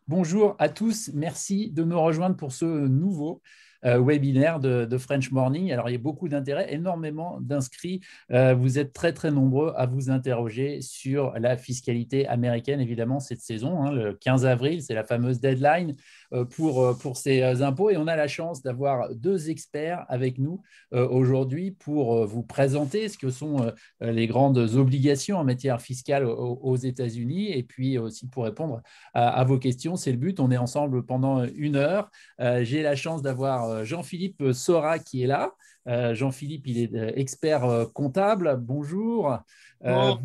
Bonjour à tous, merci de me rejoindre pour ce nouveau webinaire de French Morning. Alors, il y a beaucoup d'intérêt, énormément d'inscrits. Vous êtes très, très nombreux à vous interroger sur la fiscalité américaine, évidemment, cette saison. Le 15 avril, c'est la fameuse deadline pour ces impôts. Et on a la chance d'avoir deux experts avec nous aujourd'hui pour vous présenter ce que sont les grandes obligations en matière fiscale aux États-Unis et puis aussi pour répondre à vos questions. C'est le but. On est ensemble pendant 1 heure. J'ai la chance d'avoir Jean-Philippe Sora qui est là. Jean-Philippe, il est expert comptable. Bonjour. Bon,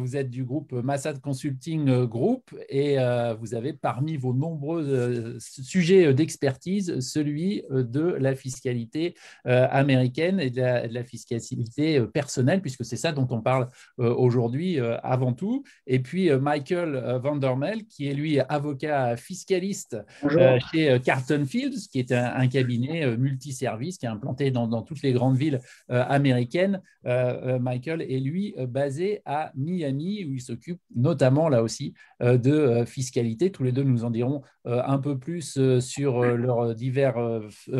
Vous êtes du groupe Massad Consulting Group et vous avez parmi vos nombreux sujets d'expertise celui de la fiscalité américaine et de la fiscalité personnelle, puisque c'est ça dont on parle aujourd'hui avant tout. Et puis Michael Vandermel, qui est lui avocat fiscaliste bonjour. chez Carlton Fields, qui est un cabinet multiservice qui est implanté dans toutes les grandes villes américaines. Michael est lui basé à Miami, où il s'occupe notamment là aussi de fiscalité. Tous les deux nous en diront un peu plus sur leurs divers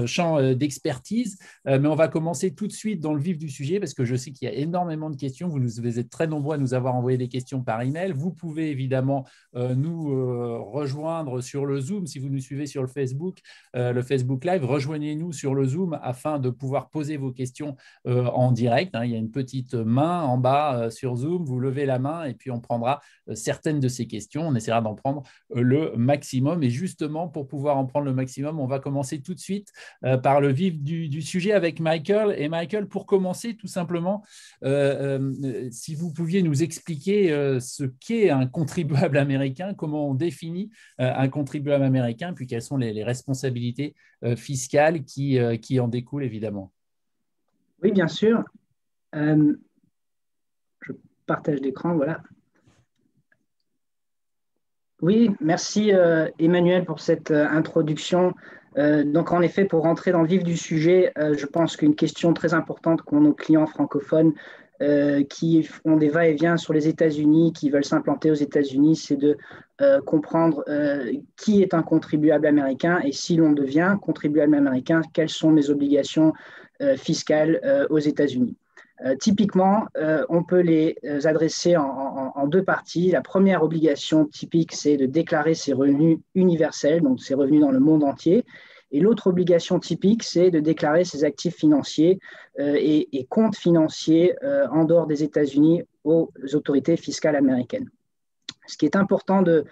champs d'expertise. Mais on va commencer tout de suite dans le vif du sujet parce que je sais qu'il y a énormément de questions. Vous êtes très nombreux à nous avoir envoyé des questions par email. Vous pouvez évidemment nous rejoindre sur le Zoom si vous nous suivez sur le Facebook Live. Rejoignez-nous sur le Zoom afin de pouvoir poser vos questions en direct. Il y a une petite main en bas sur Zoom. Vous levez la main et puis on prendra certaines de ces questions. On essaiera d'en prendre le maximum. Et justement, pour pouvoir en prendre le maximum, on va commencer tout de suite par le vif du sujet avec Michael. Et Michael, pour commencer, tout simplement, si vous pouviez nous expliquer ce qu'est un contribuable américain, comment on définit un contribuable américain, puis quelles sont les responsabilités fiscales qui en découlent, évidemment. Oui, bien sûr. Euh, je partage l'écran, voilà. Oui, merci Emmanuel pour cette introduction. Donc, en effet, pour rentrer dans le vif du sujet, je pense qu'une question très importante qu'ont nos clients francophones qui font des va-et-vient sur les États-Unis, qui veulent s'implanter aux États-Unis, c'est de comprendre qui est un contribuable américain et si l'on devient contribuable américain, quelles sont mes obligations fiscales aux États-Unis. Typiquement, on peut les adresser en deux parties. La première obligation typique, c'est de déclarer ses revenus universels, donc ses revenus dans le monde entier. Et l'autre obligation typique, c'est de déclarer ses actifs financiers et comptes financiers en dehors des États-Unis aux autorités fiscales américaines. Ce qui est important de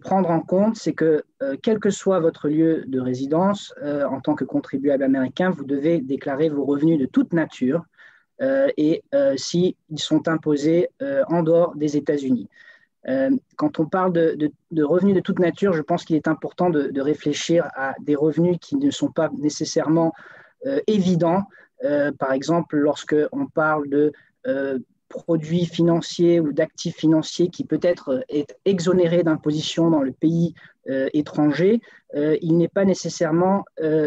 prendre en compte, c'est que quel que soit votre lieu de résidence, en tant que contribuable américain, vous devez déclarer vos revenus de toute nature et s'ils sont imposés en dehors des États-Unis. Quand on parle de revenus de toute nature, je pense qu'il est important de réfléchir à des revenus qui ne sont pas nécessairement évidents. Par exemple, lorsque on parle de produits financiers ou d'actifs financiers qui peut-être est exonéré d'imposition dans le pays étranger, il n'est pas nécessairement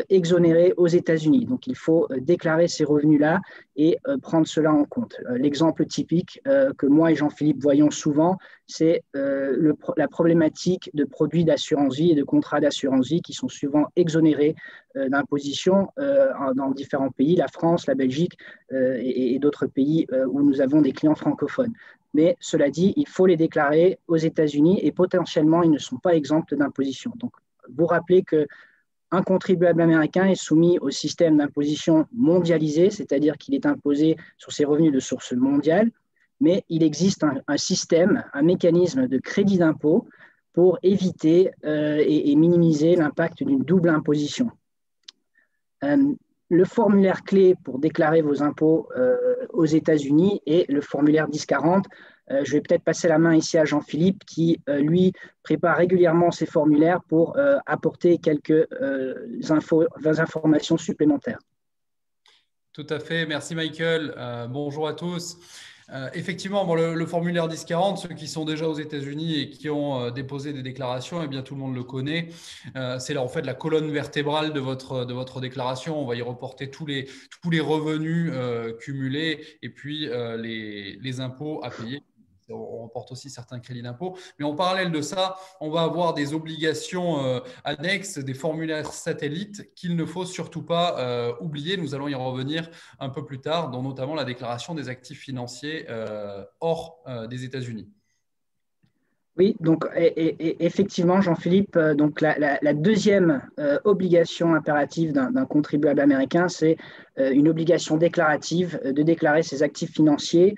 exonéré aux États-Unis. Donc, il faut déclarer ces revenus-là et prendre cela en compte. L'exemple typique que moi et Jean-Philippe voyons souvent, c'est la problématique de produits d'assurance vie et de contrats d'assurance vie qui sont souvent exonérés d'imposition dans différents pays, la France, la Belgique et d'autres pays où nous avons des clients francophones. Mais cela dit, il faut les déclarer aux États-Unis et potentiellement, ils ne sont pas exempts d'imposition. Donc, vous rappelez qu'un contribuable américain est soumis au système d'imposition mondialisé, c'est-à-dire qu'il est imposé sur ses revenus de source mondiale, mais il existe un système, un mécanisme de crédit d'impôt pour éviter et minimiser l'impact d'une double imposition. Le formulaire clé pour déclarer vos impôts aux États-Unis est le formulaire 1040. Je vais peut-être passer la main ici à Jean-Philippe qui, lui, prépare régulièrement ces formulaires pour apporter quelques informations supplémentaires. Tout à fait, merci Michael. Bonjour à tous. Effectivement, bon, le formulaire 1040, ceux qui sont déjà aux États-Unis et qui ont déposé des déclarations, eh bien, tout le monde le connaît. C'est là, en fait, la colonne vertébrale de votre déclaration. On va y reporter tous les revenus cumulés et puis les impôts à payer. on remporte aussi certains crédits d'impôt. Mais en parallèle de ça, on va avoir des obligations annexes, des formulaires satellites qu'il ne faut surtout pas oublier. Nous allons y revenir un peu plus tard, dont notamment la déclaration des actifs financiers hors des États-Unis. Oui, donc effectivement, Jean-Philippe, donc la deuxième obligation impérative d'un contribuable américain, c'est une obligation déclarative de déclarer ses actifs financiers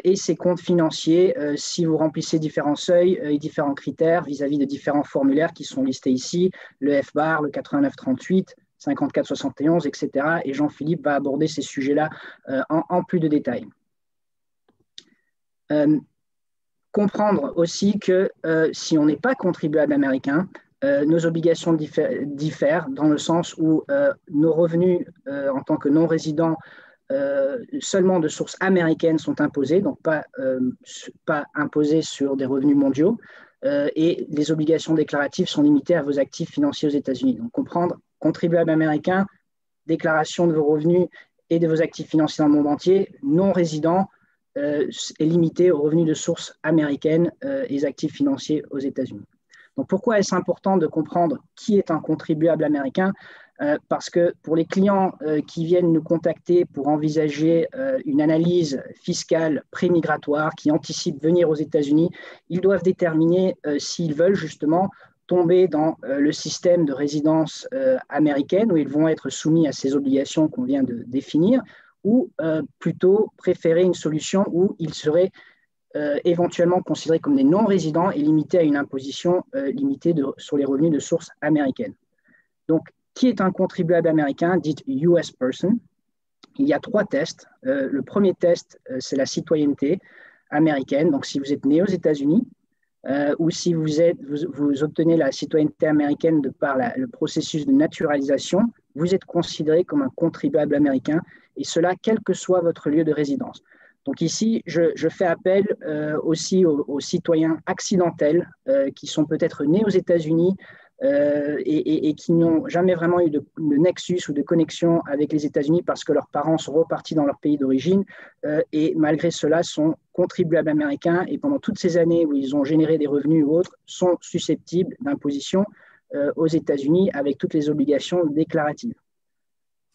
et ses comptes financiers si vous remplissez différents seuils et différents critères vis-à-vis de différents formulaires qui sont listés ici, le FBAR, le 8938, 5471, etc. Et Jean-Philippe va aborder ces sujets-là en plus de détails. Comprendre aussi que si on n'est pas contribuable américain, nos obligations diffèrent dans le sens où nos revenus en tant que non-résidents seulement de sources américaines sont imposés, donc pas imposés sur des revenus mondiaux, et les obligations déclaratives sont limitées à vos actifs financiers aux États-Unis. Donc comprendre, contribuable américain, déclaration de vos revenus et de vos actifs financiers dans le monde entier, non-résidents, est limité aux revenus de sources américaines et actifs financiers aux États-Unis. Donc, pourquoi est-ce important de comprendre qui est un contribuable américain? Parce que pour les clients qui viennent nous contacter pour envisager une analyse fiscale pré-migratoire qui anticipe venir aux États-Unis, ils doivent déterminer s'ils veulent justement tomber dans le système de résidence américaine où ils vont être soumis à ces obligations qu'on vient de définir, ou plutôt préférer une solution où ils seraient éventuellement considérés comme des non-résidents et limités à une imposition limitée sur les revenus de sources américaines. Donc, qui est un contribuable américain, dit US person? Il y a 3 tests. Le premier test, c'est la citoyenneté américaine. Donc, si vous êtes né aux États-Unis ou si vous obtenez la citoyenneté américaine de par le processus de naturalisation, vous êtes considéré comme un contribuable américain, et cela quel que soit votre lieu de résidence. Donc ici, je fais appel aussi aux citoyens accidentels qui sont peut-être nés aux États-Unis et qui n'ont jamais vraiment eu de nexus ou de connexion avec les États-Unis parce que leurs parents sont repartis dans leur pays d'origine et malgré cela sont contribuables américains et pendant toutes ces années où ils ont généré des revenus ou autres sont susceptibles d'imposition aux États-Unis avec toutes les obligations déclaratives.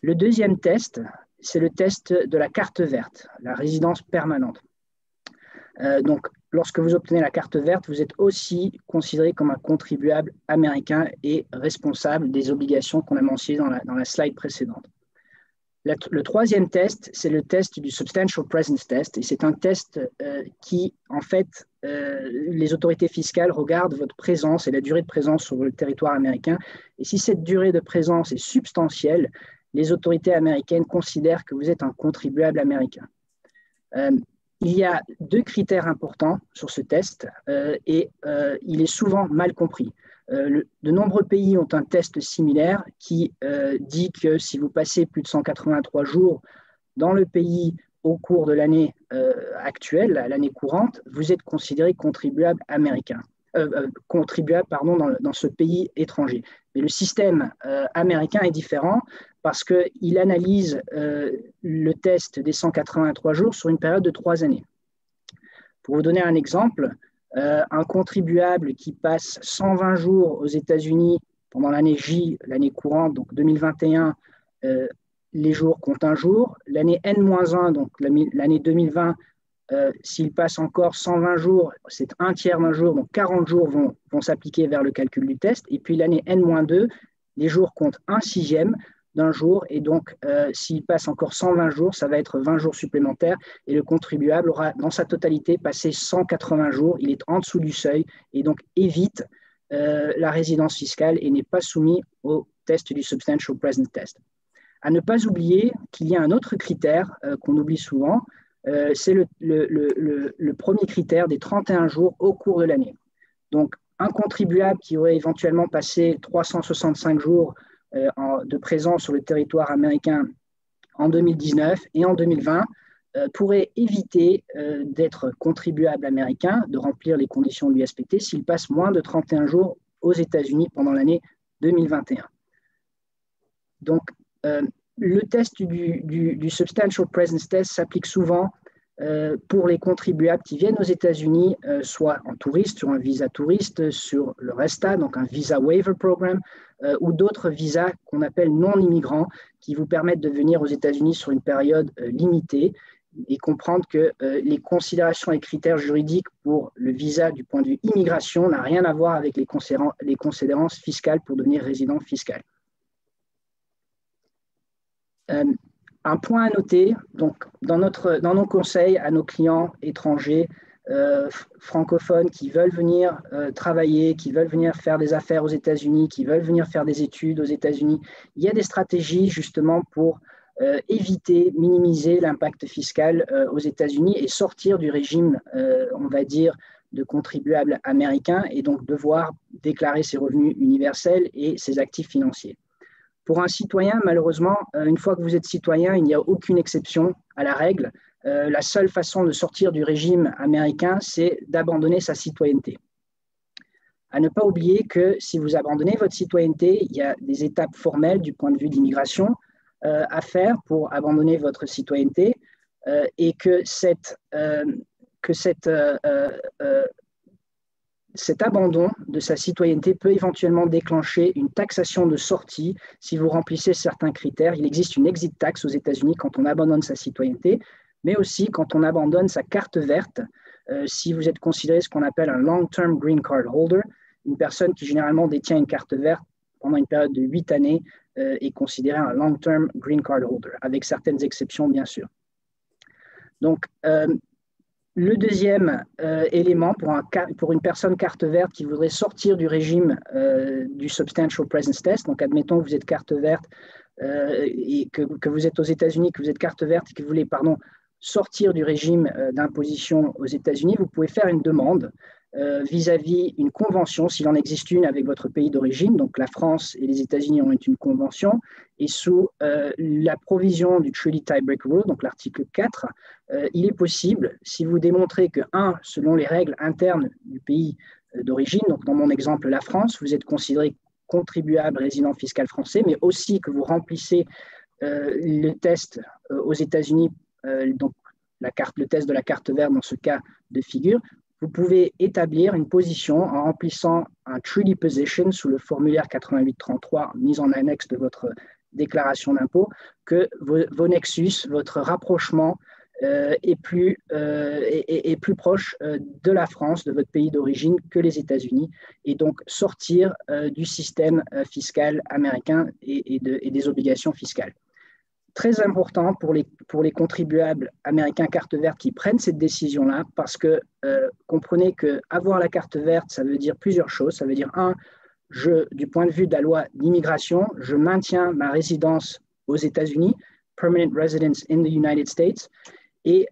Le deuxième test, c'est le test de la carte verte, la résidence permanente. Donc, lorsque vous obtenez la carte verte, vous êtes aussi considéré comme un contribuable américain et responsable des obligations qu'on a mentionnées dans la slide précédente. Le troisième test, c'est le test du Substantial Presence Test, et c'est un test qui, en fait, les autorités fiscales regardent votre présence et la durée de présence sur le territoire américain, et si cette durée de présence est substantielle, les autorités américaines considèrent que vous êtes un contribuable américain. Il y a 2 critères importants sur ce test et il est souvent mal compris. De nombreux pays ont un test similaire qui dit que si vous passez plus de 183 jours dans le pays au cours de l'année actuelle, l'année courante, vous êtes considéré contribuable américain. Dans ce pays étranger. Mais le système américain est différent parce qu'il analyse le test des 183 jours sur une période de 3 années. Pour vous donner un exemple, un contribuable qui passe 120 jours aux États-Unis pendant l'année J, l'année courante, donc 2021, les jours comptent un jour. L'année N-1, donc l'année 2020, s'il passe encore 120 jours, c'est un tiers d'un jour, donc 40 jours vont s'appliquer vers le calcul du test. Et puis l'année N-2, les jours comptent un sixième d'un jour. Et donc, s'il passe encore 120 jours, ça va être 20 jours supplémentaires. Et le contribuable aura dans sa totalité passé 180 jours. Il est en dessous du seuil et donc évite la résidence fiscale et n'est pas soumis au test du Substantial Presence Test. À ne pas oublier qu'il y a un autre critère qu'on oublie souvent, c'est le premier critère des 31 jours au cours de l'année. Donc, un contribuable qui aurait éventuellement passé 365 jours de présence sur le territoire américain en 2019 et en 2020 pourrait éviter d'être contribuable américain, de remplir les conditions de l'USPT s'il passe moins de 31 jours aux États-Unis pendant l'année 2021. Donc, le test du Substantial Presence Test s'applique souvent pour les contribuables qui viennent aux États-Unis, soit en touriste, sur un visa touriste, sur le RESTA, donc un Visa Waiver Program, ou d'autres visas qu'on appelle non-immigrants, qui vous permettent de venir aux États-Unis sur une période limitée, et comprendre que les considérations et critères juridiques pour le visa du point de vue immigration n'a rien à voir avec les considérances fiscales pour devenir résident fiscal. Un point à noter, donc, dans nos conseils à nos clients étrangers, francophones qui veulent venir travailler, qui veulent venir faire des affaires aux États-Unis, qui veulent venir faire des études aux États-Unis, il y a des stratégies justement pour éviter, minimiser l'impact fiscal aux États-Unis et sortir du régime, on va dire, de contribuables américains et donc devoir déclarer ses revenus universels et ses actifs financiers. Pour un citoyen, malheureusement, une fois que vous êtes citoyen, il n'y a aucune exception à la règle. La seule façon de sortir du régime américain, c'est d'abandonner sa citoyenneté. À ne pas oublier que si vous abandonnez votre citoyenneté, il y a des étapes formelles du point de vue d'immigration à faire pour abandonner votre citoyenneté et que cet abandon de sa citoyenneté peut éventuellement déclencher une taxation de sortie si vous remplissez certains critères. Il existe une exit tax aux États-Unis quand on abandonne sa citoyenneté, mais aussi quand on abandonne sa carte verte, si vous êtes considéré ce qu'on appelle un long-term green card holder, une personne qui généralement détient une carte verte pendant une période de 8 années est considérée un long-term green card holder, avec certaines exceptions bien sûr. Donc, le deuxième élément pour une personne carte verte qui voudrait sortir du régime du Substantial Presence Test, donc admettons que vous êtes carte verte et que vous êtes aux États-Unis, que vous êtes carte verte et que vous voulez sortir du régime d'imposition aux États-Unis, vous pouvez faire une demande vis-à-vis une convention, s'il en existe une avec votre pays d'origine. Donc la France et les États-Unis ont une convention et sous la provision du Treaty Tiebreak Rule, donc l'article 4, il est possible, si vous démontrez que, selon les règles internes du pays d'origine, donc dans mon exemple la France, vous êtes considéré contribuable résident fiscal français, mais aussi que vous remplissez le test aux États-Unis, donc le test de la carte verte dans ce cas de figure, vous pouvez établir une position en remplissant un treaty position sous le formulaire 8833 mis en annexe de votre déclaration d'impôt, que vos nexus, votre rapprochement est plus proche de la France, de votre pays d'origine, que les États-Unis, et donc sortir du système fiscal américain et des obligations fiscales. Très important pour les contribuables américains carte verte qui prennent cette décision-là, parce que comprenez qu'avoir la carte verte, ça veut dire plusieurs choses. Ça veut dire, du point de vue de la loi d'immigration, je maintiens ma résidence aux États-Unis, permanent residence in the United States, et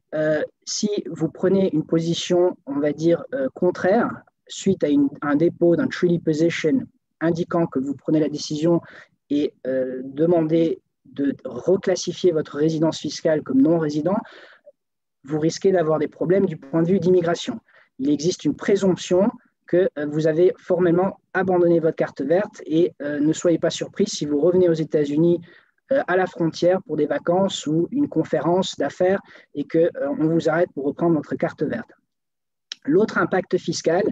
si vous prenez une position, on va dire, contraire, suite à un dépôt d'un treaty position indiquant que vous prenez la décision et demandez de reclassifier votre résidence fiscale comme non-résident, vous risquez d'avoir des problèmes du point de vue d'immigration. Il existe une présomption que vous avez formellement abandonné votre carte verte et ne soyez pas surpris si vous revenez aux États-Unis à la frontière pour des vacances ou une conférence d'affaires et qu'on vous arrête pour reprendre votre carte verte. L'autre impact fiscal,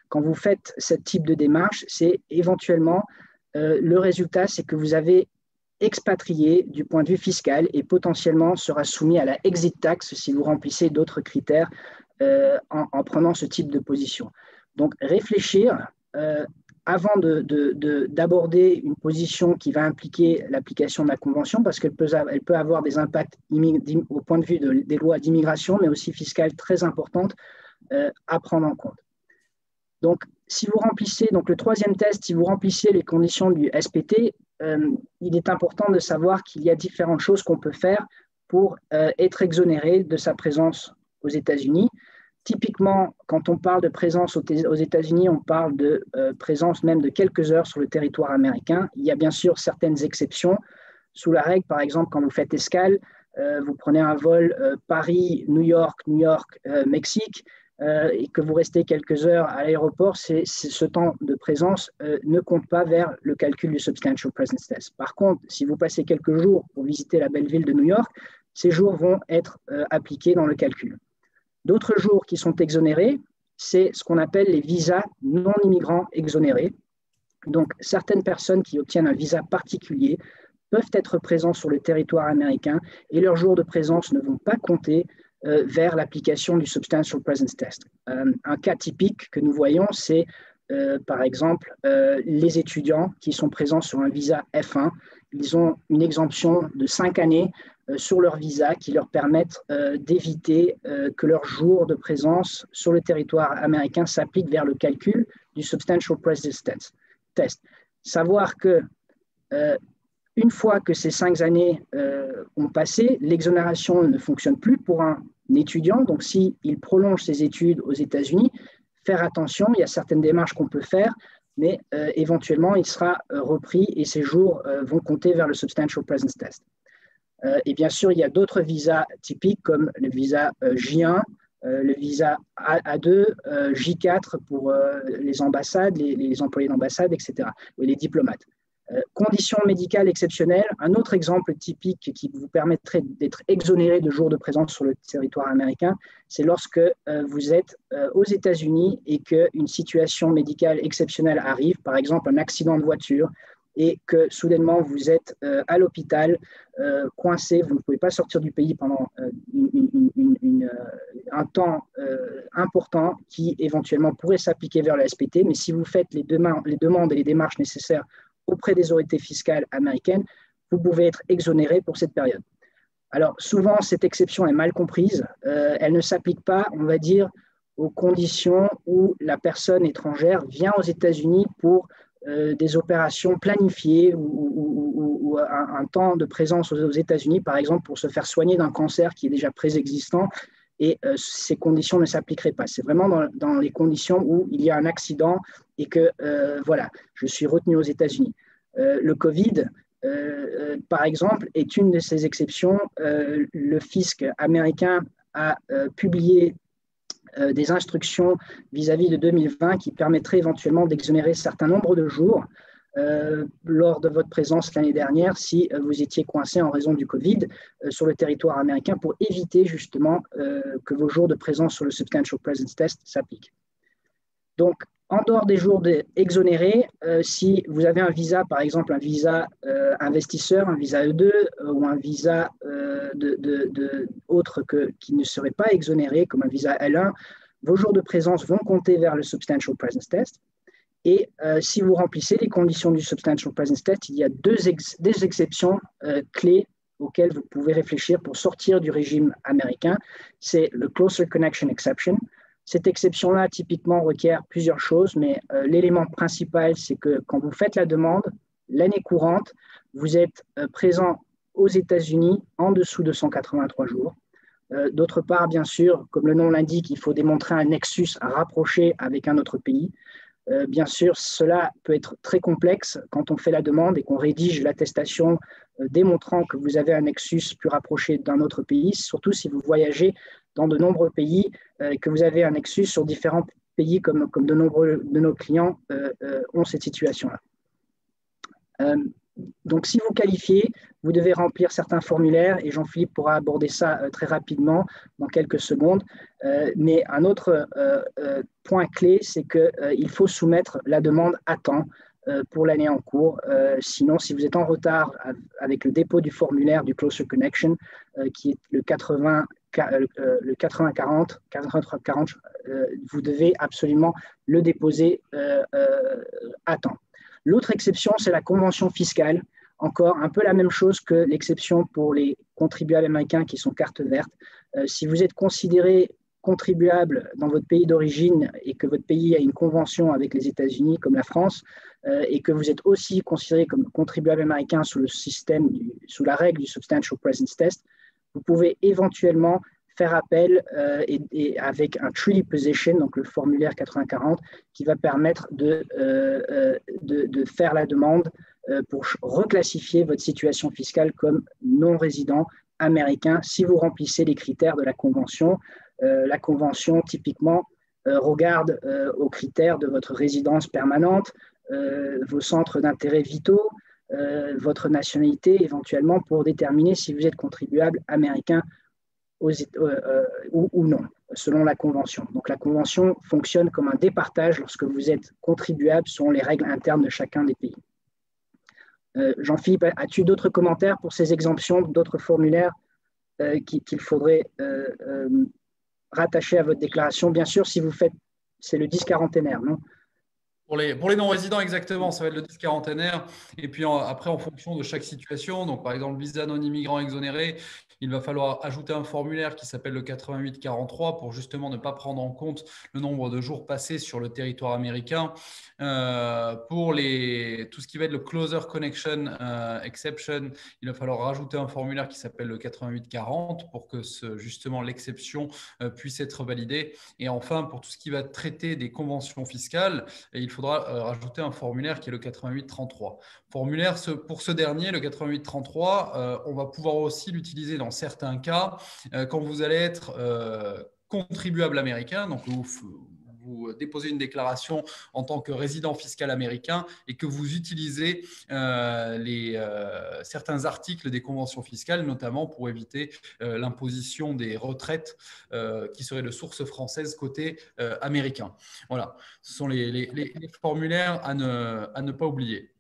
quand vous faites ce type de démarche, c'est éventuellement le résultat, c'est que vous avez expatrié du point de vue fiscal et potentiellement sera soumis à la exit tax si vous remplissez d'autres critères en prenant ce type de position. Donc, réfléchir avant d'aborder une position qui va impliquer l'application de la Convention, parce qu'elle peut avoir des impacts au point de vue des lois d'immigration, mais aussi fiscales très importantes à prendre en compte. Donc, si vous remplissez, donc le troisième test, si vous remplissez les conditions du SPT, il est important de savoir qu'il y a différentes choses qu'on peut faire pour être exonéré de sa présence aux États-Unis. Typiquement, quand on parle de présence aux États-Unis, on parle de présence même de quelques heures sur le territoire américain. Il y a bien sûr certaines exceptions. Sous la règle, par exemple, quand vous faites escale, vous prenez un vol Paris-New York, New York-Mexique, et que vous restez quelques heures à l'aéroport, ce temps de présence ne compte pas vers le calcul du Substantial Presence Test. Par contre, si vous passez quelques jours pour visiter la belle ville de New York, ces jours vont être appliqués dans le calcul. D'autres jours qui sont exonérés, c'est ce qu'on appelle les visas non-immigrants exonérés. Donc, certaines personnes qui obtiennent un visa particulier peuvent être présents sur le territoire américain et leurs jours de présence ne vont pas compter vers l'application du Substantial Presence Test. Un cas typique que nous voyons, c'est par exemple les étudiants qui sont présents sur un visa F1. Ils ont une exemption de 5 années sur leur visa qui leur permettent d'éviter que leur jour de présence sur le territoire américain s'applique vers le calcul du Substantial Presence Test. Savoir que une fois que ces 5 années ont passé, l'exonération ne fonctionne plus pour un étudiant. Donc, s'il prolonge ses études aux États-Unis, faire attention, il y a certaines démarches qu'on peut faire, mais éventuellement, il sera repris et ces jours vont compter vers le Substantial Presence Test. Et bien sûr, il y a d'autres visas typiques comme le visa J1, le visa A2, J4 pour les ambassades, les employés d'ambassade, etc., et les diplomates. Conditions médicales exceptionnelles, un autre exemple typique qui vous permettrait d'être exonéré de jours de présence sur le territoire américain, c'est lorsque vous êtes aux États-Unis et qu'une situation médicale exceptionnelle arrive, par exemple un accident de voiture, et que soudainement vous êtes à l'hôpital, coincé, vous ne pouvez pas sortir du pays pendant un temps important qui éventuellement pourrait s'appliquer vers la SPT, mais si vous faites les demandes et les démarches nécessaires auprès des autorités fiscales américaines, vous pouvez être exonéré pour cette période. Alors, souvent, cette exception est mal comprise. Elle ne s'applique pas, on va dire, aux conditions où la personne étrangère vient aux États-Unis pour des opérations planifiées ou un temps de présence aux États-Unis, par exemple, pour se faire soigner d'un cancer qui est déjà préexistant, et ces conditions ne s'appliqueraient pas. C'est vraiment dans les conditions où il y a un accident et que, voilà, je suis retenu aux États-Unis. Le Covid, par exemple, est une de ces exceptions. Le fisc américain a publié des instructions vis-à-vis de 2020 qui permettraient éventuellement d'exonérer un certain nombre de jours lors de votre présence l'année dernière si vous étiez coincé en raison du Covid sur le territoire américain pour éviter justement que vos jours de présence sur le Substantial Presence Test s'appliquent. Donc, en dehors des jours exonérés, si vous avez un visa, par exemple un visa investisseur, un visa E2 ou un visa autre qui ne serait pas exonéré, comme un visa L1, vos jours de présence vont compter vers le Substantial Presence Test. Et si vous remplissez les conditions du Substantial Presence Test, il y a deux exceptions clés auxquelles vous pouvez réfléchir pour sortir du régime américain. C'est le Closer Connection Exception. Cette exception-là, typiquement, requiert plusieurs choses, mais l'élément principal, c'est que quand vous faites la demande, l'année courante, vous êtes présent aux États-Unis en dessous de 183 jours. D'autre part, bien sûr, comme le nom l'indique, il faut démontrer un nexus à rapprocher avec un autre pays. Bien sûr, cela peut être très complexe quand on fait la demande et qu'on rédige l'attestation démontrant que vous avez un nexus plus rapproché d'un autre pays, surtout si vous voyagez dans de nombreux pays, que vous avez un nexus sur différents pays comme de nombreux de nos clients ont cette situation-là. Donc, si vous qualifiez, vous devez remplir certains formulaires et Jean-Philippe pourra aborder ça très rapidement dans quelques secondes. Mais un autre point clé, c'est qu'il faut soumettre la demande à temps pour l'année en cours. Sinon, si vous êtes en retard avec le dépôt du formulaire du Closer Connection, qui est le 80-40, vous devez absolument le déposer à temps. L'autre exception, c'est la convention fiscale. Encore un peu la même chose que l'exception pour les contribuables américains qui sont carte verte. Si vous êtes considéré contribuable dans votre pays d'origine et que votre pays a une convention avec les États-Unis comme la France et que vous êtes aussi considéré comme contribuable américain sous sous la règle du Substantial Presence Test, vous pouvez éventuellement faire appel et avec un treaty position, donc le formulaire 80-40, qui va permettre de faire la demande pour reclassifier votre situation fiscale comme non-résident américain si vous remplissez les critères de la Convention. La Convention, typiquement, regarde aux critères de votre résidence permanente, vos centres d'intérêt vitaux, votre nationalité, éventuellement, pour déterminer si vous êtes contribuable américain ou non. selon la Convention. Donc la Convention fonctionne comme un départage lorsque vous êtes contribuable selon les règles internes de chacun des pays. Jean-Philippe, as-tu d'autres commentaires pour ces exemptions, d'autres formulaires qu'il faudrait rattacher à votre déclaration? Bien sûr, si vous faites, c'est le 10 quarantenaire, non? Pour les non-résidents, exactement, ça va être le 10 quarantenaire. Et puis après, en fonction de chaque situation, donc par exemple, visa non-immigrant exonéré, il va falloir ajouter un formulaire qui s'appelle le 8843 pour justement ne pas prendre en compte le nombre de jours passés sur le territoire américain. Pour tout ce qui va être le Closer Connection Exception, il va falloir rajouter un formulaire qui s'appelle le 8840 pour que justement l'exception puisse être validée. Et enfin, pour tout ce qui va traiter des conventions fiscales, il faudra rajouter un formulaire qui est le 8833. Formulaire, pour ce dernier, le 8833, on va pouvoir aussi l'utiliser dans certains cas quand vous allez être contribuable américain, donc vous déposez une déclaration en tant que résident fiscal américain et que vous utilisez certains articles des conventions fiscales, notamment pour éviter l'imposition des retraites qui seraient de source française côté américain. Voilà, ce sont les formulaires à ne pas oublier.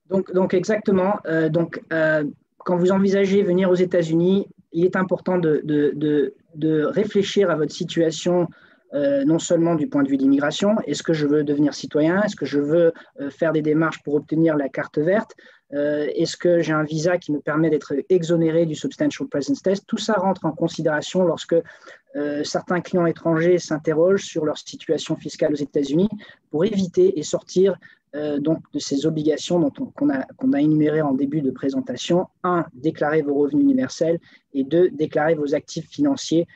Donc exactement. Quand vous envisagez venir aux États-Unis, il est important de réfléchir à votre situation, non seulement du point de vue d'immigration. Est-ce que je veux devenir citoyen? Est-ce que je veux faire des démarches pour obtenir la carte verte? Est-ce que j'ai un visa qui me permet d'être exonéré du Substantial Presence Test? Tout ça rentre en considération lorsque certains clients étrangers s'interrogent sur leur situation fiscale aux États-Unis pour éviter et sortir donc de ces obligations qu'on a énumérées en début de présentation. 1, déclarer vos revenus universels et 2, déclarer vos actifs financiers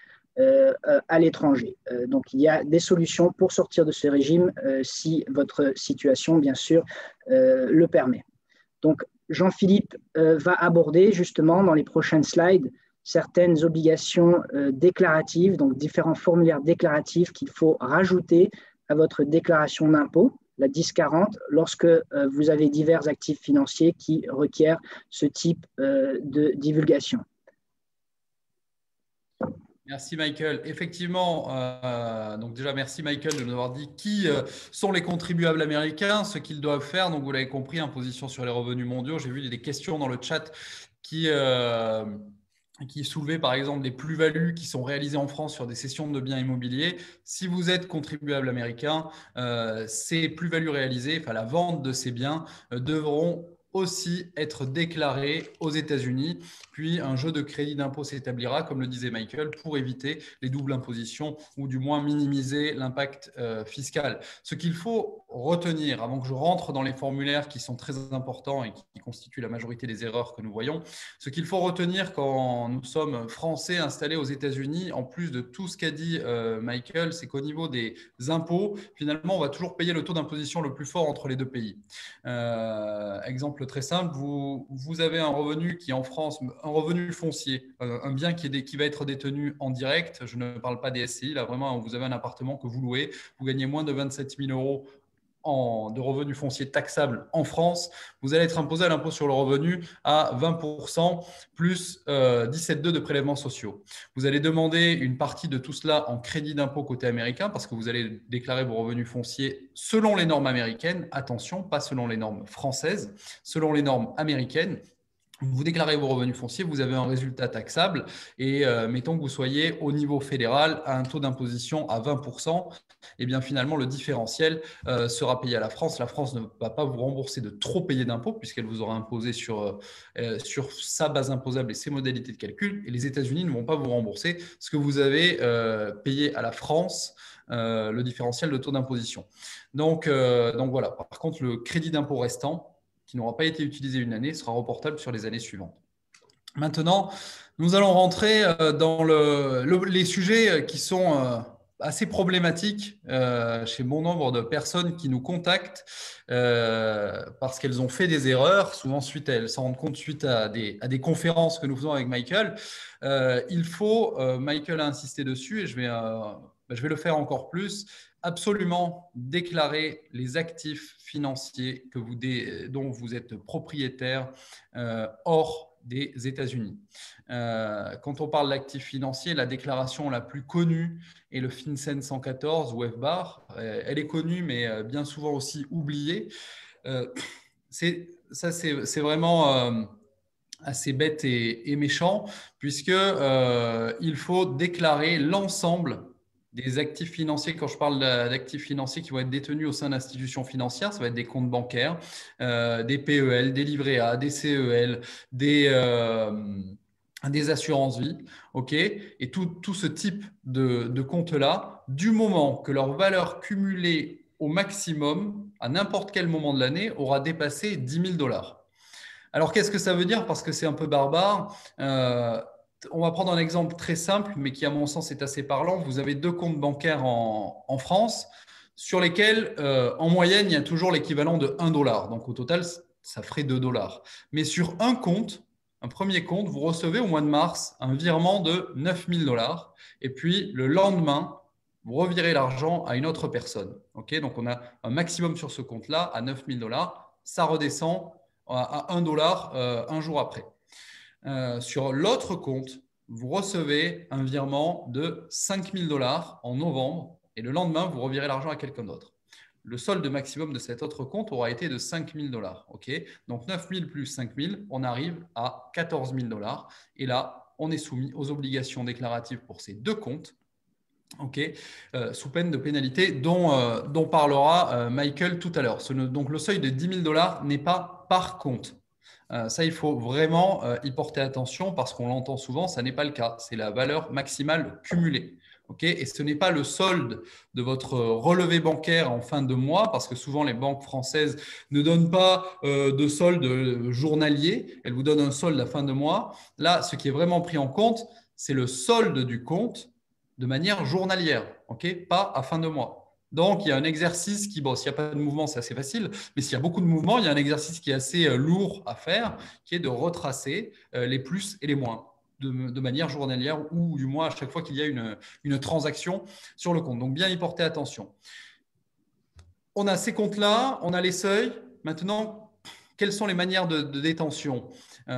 à l'étranger. Donc, il y a des solutions pour sortir de ce régime si votre situation, bien sûr, le permet. Donc, Jean-Philippe va aborder justement dans les prochaines slides certaines obligations déclaratives, donc différents formulaires déclaratifs qu'il faut rajouter à votre déclaration d'impôt, la 1040, lorsque vous avez divers actifs financiers qui requièrent ce type de divulgation. Merci Michael. Effectivement, donc déjà merci Michael de nous avoir dit qui sont les contribuables américains, ce qu'ils doivent faire. Donc vous l'avez compris, imposition sur les revenus mondiaux. J'ai vu des questions dans le chat qui soulevaient par exemple des plus-values qui sont réalisées en France sur des cessions de biens immobiliers. Si vous êtes contribuable américain, ces plus-values réalisées, enfin la vente de ces biens, devront aussi être déclaré aux États-Unis. Puis un jeu de crédit d'impôt s'établira, comme le disait Michael, pour éviter les doubles impositions ou du moins minimiser l'impact fiscal. Ce qu'il faut retenir, avant que je rentre dans les formulaires qui sont très importants et qui constituent la majorité des erreurs que nous voyons, ce qu'il faut retenir quand nous sommes Français installés aux États-Unis, en plus de tout ce qu'a dit Michael, c'est qu'au niveau des impôts, finalement, on va toujours payer le taux d'imposition le plus fort entre les deux pays. Exemple très simple, vous avez un revenu qui en France, un revenu foncier, un bien qui va être détenu en direct, je ne parle pas des SCI, là vraiment vous avez un appartement que vous louez, vous gagnez moins de 27 000 euros de revenus fonciers taxables en France, vous allez être imposé à l'impôt sur le revenu à 20% plus 17,2 de prélèvements sociaux. Vous allez demander une partie de tout cela en crédit d'impôt côté américain parce que vous allez déclarer vos revenus fonciers selon les normes américaines. Attention, pas selon les normes françaises, selon les normes américaines. Vous déclarez vos revenus fonciers, vous avez un résultat taxable et mettons que vous soyez au niveau fédéral à un taux d'imposition à 20%, et bien finalement le différentiel sera payé à la France. La France ne va pas vous rembourser de trop payer d'impôts puisqu'elle vous aura imposé sur sa base imposable et ses modalités de calcul, et les États-Unis ne vont pas vous rembourser ce que vous avez payé à la France, le différentiel de taux d'imposition. Donc voilà, par contre le crédit d'impôt restant qui n'aura pas été utilisé une année sera reportable sur les années suivantes. Maintenant, nous allons rentrer dans les sujets qui sont assez problématiques chez bon nombre de personnes qui nous contactent parce qu'elles ont fait des erreurs, souvent elles s'en rendent compte suite à des conférences que nous faisons avec Michael. Michael a insisté dessus et je vais le faire encore plus, absolument déclarer les actifs financiers dont vous êtes propriétaire hors des États-Unis. Quand on parle d'actifs financiers, la déclaration la plus connue est le FinCEN 114 ou FBAR. Elle est connue, mais bien souvent aussi oubliée. C'est vraiment assez bête et méchant, puisque il faut déclarer l'ensemble des actifs financiers. Quand je parle d'actifs financiers qui vont être détenus au sein d'institutions financières, ça va être des comptes bancaires, des PEL, des livrets A, des CEL, des assurances vie, ok, et tout ce type de comptes-là, du moment que leur valeur cumulée au maximum, à n'importe quel moment de l'année, aura dépassé 10 000 $. Alors, qu'est-ce que ça veut dire? Parce que c'est un peu barbare. On va prendre un exemple très simple, mais qui, à mon sens, est assez parlant. Vous avez 2 comptes bancaires en France sur lesquels, en moyenne, il y a toujours l'équivalent de 1 $. Donc, au total, ça ferait 2 $. Mais sur un compte, un premier compte, vous recevez au mois de mars un virement de 9 000 $. Et puis, le lendemain, vous revirez l'argent à une autre personne. Okay, donc, on a un maximum sur ce compte-là à 9 000 $. Ça redescend à 1 $ un jour après. Sur l'autre compte, vous recevez un virement de 5 000 $ en novembre et le lendemain, vous revirez l'argent à quelqu'un d'autre. Le solde maximum de cet autre compte aura été de 5 000 $. Okay, donc 9 000 plus 5 000, on arrive à 14 000 $. Et là, on est soumis aux obligations déclaratives pour ces 2 comptes. Okay, sous peine de pénalité dont parlera Michael tout à l'heure. Donc, le seuil de 10 000 $ n'est pas par compte. Ça, il faut vraiment y porter attention parce qu'on l'entend souvent, ça n'est pas le cas. C'est la valeur maximale cumulée. Okay, et ce n'est pas le solde de votre relevé bancaire en fin de mois, parce que souvent les banques françaises ne donnent pas de solde journalier, elles vous donnent un solde à fin de mois. Là, ce qui est vraiment pris en compte, c'est le solde du compte de manière journalière, okay, pas à fin de mois. Donc, il y a un exercice qui, bon, s'il n'y a pas de mouvement, c'est assez facile, mais s'il y a beaucoup de mouvements, il y a un exercice qui est assez lourd à faire, qui est de retracer les plus et les moins de manière journalière ou du moins à chaque fois qu'il y a une transaction sur le compte. Donc, bien y porter attention. On a ces comptes-là, on a les seuils. Maintenant, quelles sont les manières de détention?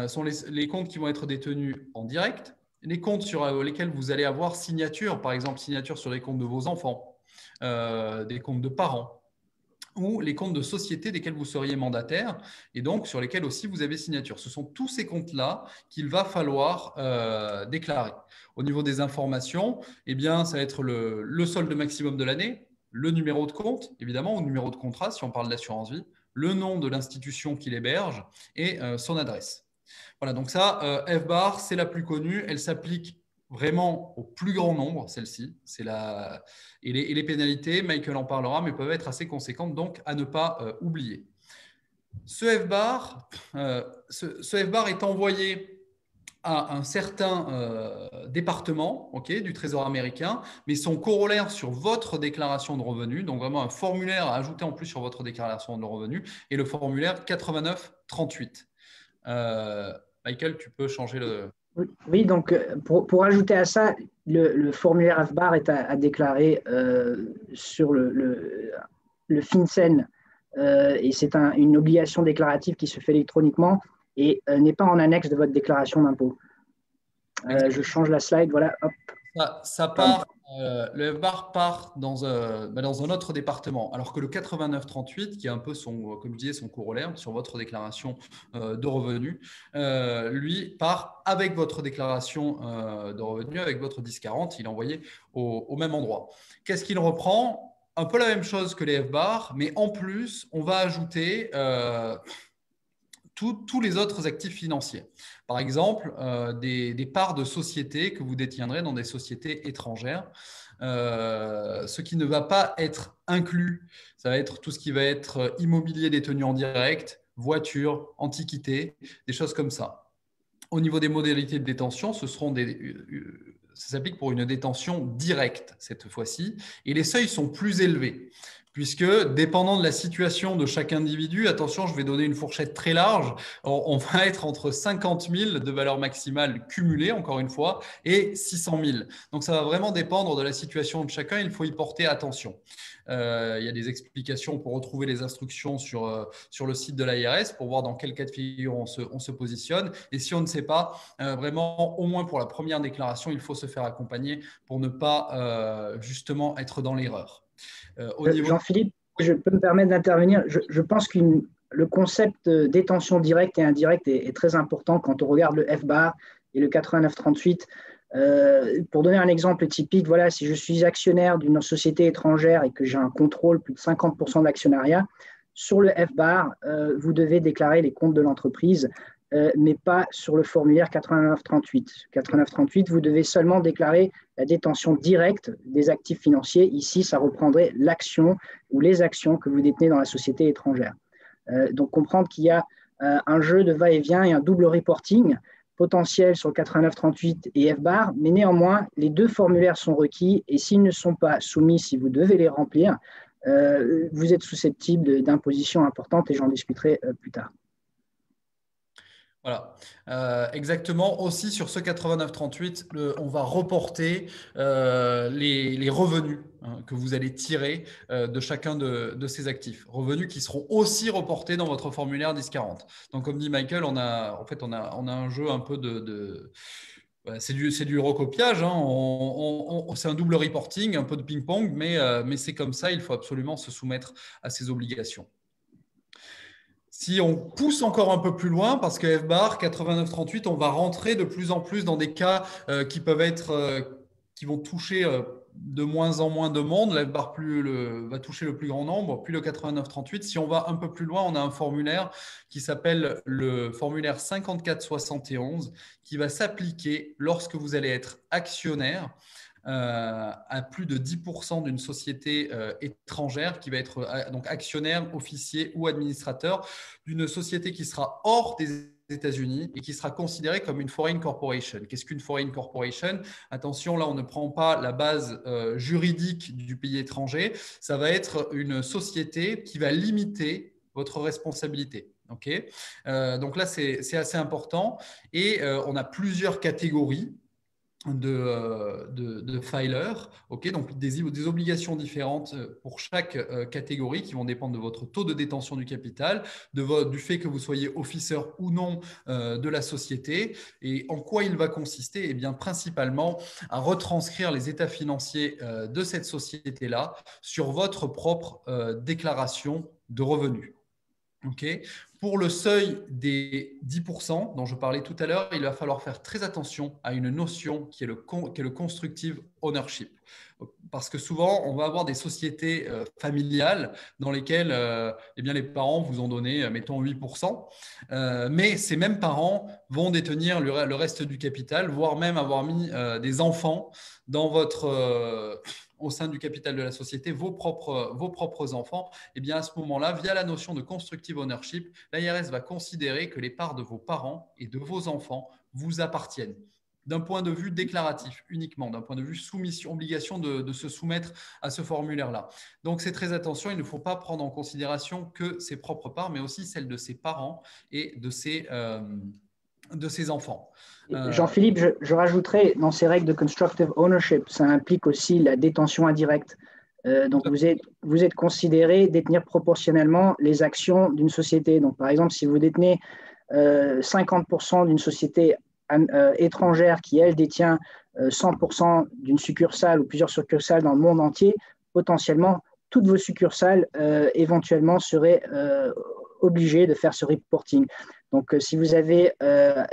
Sont les comptes qui vont être détenus en direct, les comptes sur lesquels vous allez avoir signature, par exemple signature sur les comptes de vos enfants, des comptes de parents, ou les comptes de société desquels vous seriez mandataire et donc sur lesquels aussi vous avez signature. Ce sont tous ces comptes-là qu'il va falloir déclarer. Au niveau des informations, eh bien, ça va être le solde maximum de l'année, le numéro de compte, évidemment, ou numéro de contrat si on parle d'assurance vie, le nom de l'institution qui l'héberge et son adresse. Voilà, donc ça, FBAR, c'est la plus connue. Elle s'applique vraiment au plus grand nombre, celle-ci. Et les pénalités, Michael en parlera, mais peuvent être assez conséquentes, donc à ne pas oublier. Ce FBAR est envoyé à un certain département, okay, du Trésor américain, mais son corollaire sur votre déclaration de revenus, donc vraiment un formulaire à ajouter en plus sur votre déclaration de revenus, est le formulaire 8938. Michael, tu peux changer le… Oui, donc pour ajouter à ça, le formulaire AFBAR est à déclarer sur le FinCEN et c'est une obligation déclarative qui se fait électroniquement et n'est pas en annexe de votre déclaration d'impôt. Je change la slide, voilà, hop. Ça part, le FBAR part dans un autre département, alors que le 8938, qui est un peu comme je disais, son corollaire sur votre déclaration de revenus, lui part avec votre déclaration de revenus, avec votre 1040, il est envoyé au même endroit. Qu'est-ce qu'il reprend? Un peu la même chose que les FBAR, mais en plus, on va ajouter tous les autres actifs financiers. Par exemple, des parts de sociétés que vous détiendrez dans des sociétés étrangères. Ce qui ne va pas être inclus, ça va être tout ce qui va être immobilier détenu en direct, voiture, antiquité, des choses comme ça. Au niveau des modalités de détention, ça s'applique pour une détention directe cette fois-ci, et les seuils sont plus élevés. puisque dépendant de la situation de chaque individu, attention, je vais donner une fourchette très large, on va être entre 50 000 de valeur maximale cumulée, encore une fois, et 600 000. Donc, ça va vraiment dépendre de la situation de chacun, il faut y porter attention. Il y a des explications pour retrouver les instructions sur le site de l'ARS pour voir dans quel cas de figure on se positionne. Et si on ne sait pas, vraiment, au moins pour la première déclaration, il faut se faire accompagner pour ne pas justement être dans l'erreur. Jean-Philippe, je peux me permettre d'intervenir. Je pense que le concept de détention directe et indirecte est très important quand on regarde le FBAR et le 8938. Pour donner un exemple typique, voilà, si je suis actionnaire d'une société étrangère et que j'ai un contrôle plus de 50% de l'actionnariat, sur le FBAR, vous devez déclarer les comptes de l'entreprise, mais pas sur le formulaire 8938. 8938, vous devez seulement déclarer la détention directe des actifs financiers. Ici, ça reprendrait l'action ou les actions que vous détenez dans la société étrangère. Donc, comprendre qu'il y a un jeu de va-et-vient et un double reporting potentiel sur le 8938 et FBAR, mais néanmoins, les deux formulaires sont requis et s'ils ne sont pas soumis, si vous devez les remplir, vous êtes susceptible d'impositions importantes et j'en discuterai plus tard. Voilà, exactement. Aussi, sur ce 8938, on va reporter les revenus que vous allez tirer de chacun de ces actifs. Revenus qui seront aussi reportés dans votre formulaire 1040. Donc, comme dit Michael, on a un jeu un peu c'est du recopiage, hein. C'est un double reporting, un peu de ping-pong, mais c'est comme ça, il faut absolument se soumettre à ces obligations. Si on pousse encore un peu plus loin, parce que FBAR 8938, on va rentrer de plus en plus dans des cas qui vont toucher de moins en moins de monde. La FBAR va toucher le plus grand nombre, puis le 8938. Si on va un peu plus loin, on a un formulaire qui s'appelle le formulaire 5471 qui va s'appliquer lorsque vous allez être actionnaire à plus de 10% d'une société étrangère qui va être donc actionnaire, officier ou administrateur d'une société qui sera hors des États-Unis et qui sera considérée comme une foreign corporation. Qu'est-ce qu'une foreign corporation? Attention, là, on ne prend pas la base juridique du pays étranger. Ça va être une société qui va limiter votre responsabilité. Okay, donc là, c'est assez important. Et on a plusieurs catégories de filers, okay, donc des obligations différentes pour chaque catégorie qui vont dépendre de votre taux de détention du capital, du fait que vous soyez officer ou non de la société. Et en quoi il va consister? Eh bien, principalement à retranscrire les états financiers de cette société-là sur votre propre déclaration de revenus. Okay. Pour le seuil des 10% dont je parlais tout à l'heure, il va falloir faire très attention à une notion qui est le constructive ownership. Parce que souvent, on va avoir des sociétés familiales dans lesquelles eh bien, les parents vous ont donné, mettons, 8%. Mais ces mêmes parents vont détenir le reste du capital, voire même avoir mis des enfants dans au sein du capital de la société, vos propres enfants. Et bien à ce moment-là, via la notion de constructive ownership, l'ARS va considérer que les parts de vos parents et de vos enfants vous appartiennent. D'un point de vue déclaratif uniquement, d'un point de vue soumission, obligation de se soumettre à ce formulaire-là. Donc, c'est très attention, il ne faut pas prendre en considération que ses propres parts, mais aussi celles de ses parents et de ses enfants. Jean-Philippe, je rajouterais, dans ces règles de constructive ownership, ça implique aussi la détention indirecte. Donc, vous êtes considéré détenir proportionnellement les actions d'une société. Donc, par exemple, si vous détenez 50% d'une société étrangère qui, elle, détient 100% d'une succursale ou plusieurs succursales dans le monde entier, potentiellement, toutes vos succursales éventuellement seraient obligées de faire ce reporting. Donc, si vous avez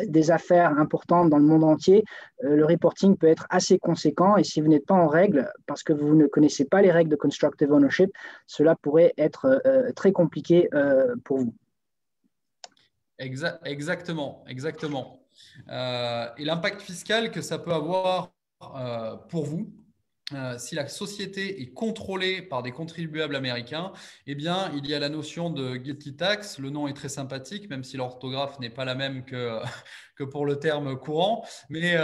des affaires importantes dans le monde entier, le reporting peut être assez conséquent. Et si vous n'êtes pas en règle, parce que vous ne connaissez pas les règles de constructive ownership, cela pourrait être très compliqué pour vous. Exactement. Et l'impact fiscal que ça peut avoir pour vous, si la société est contrôlée par des contribuables américains, eh bien, il y a la notion de GILTI tax. Le nom est très sympathique, même si l'orthographe n'est pas la même que pour le terme courant. Mais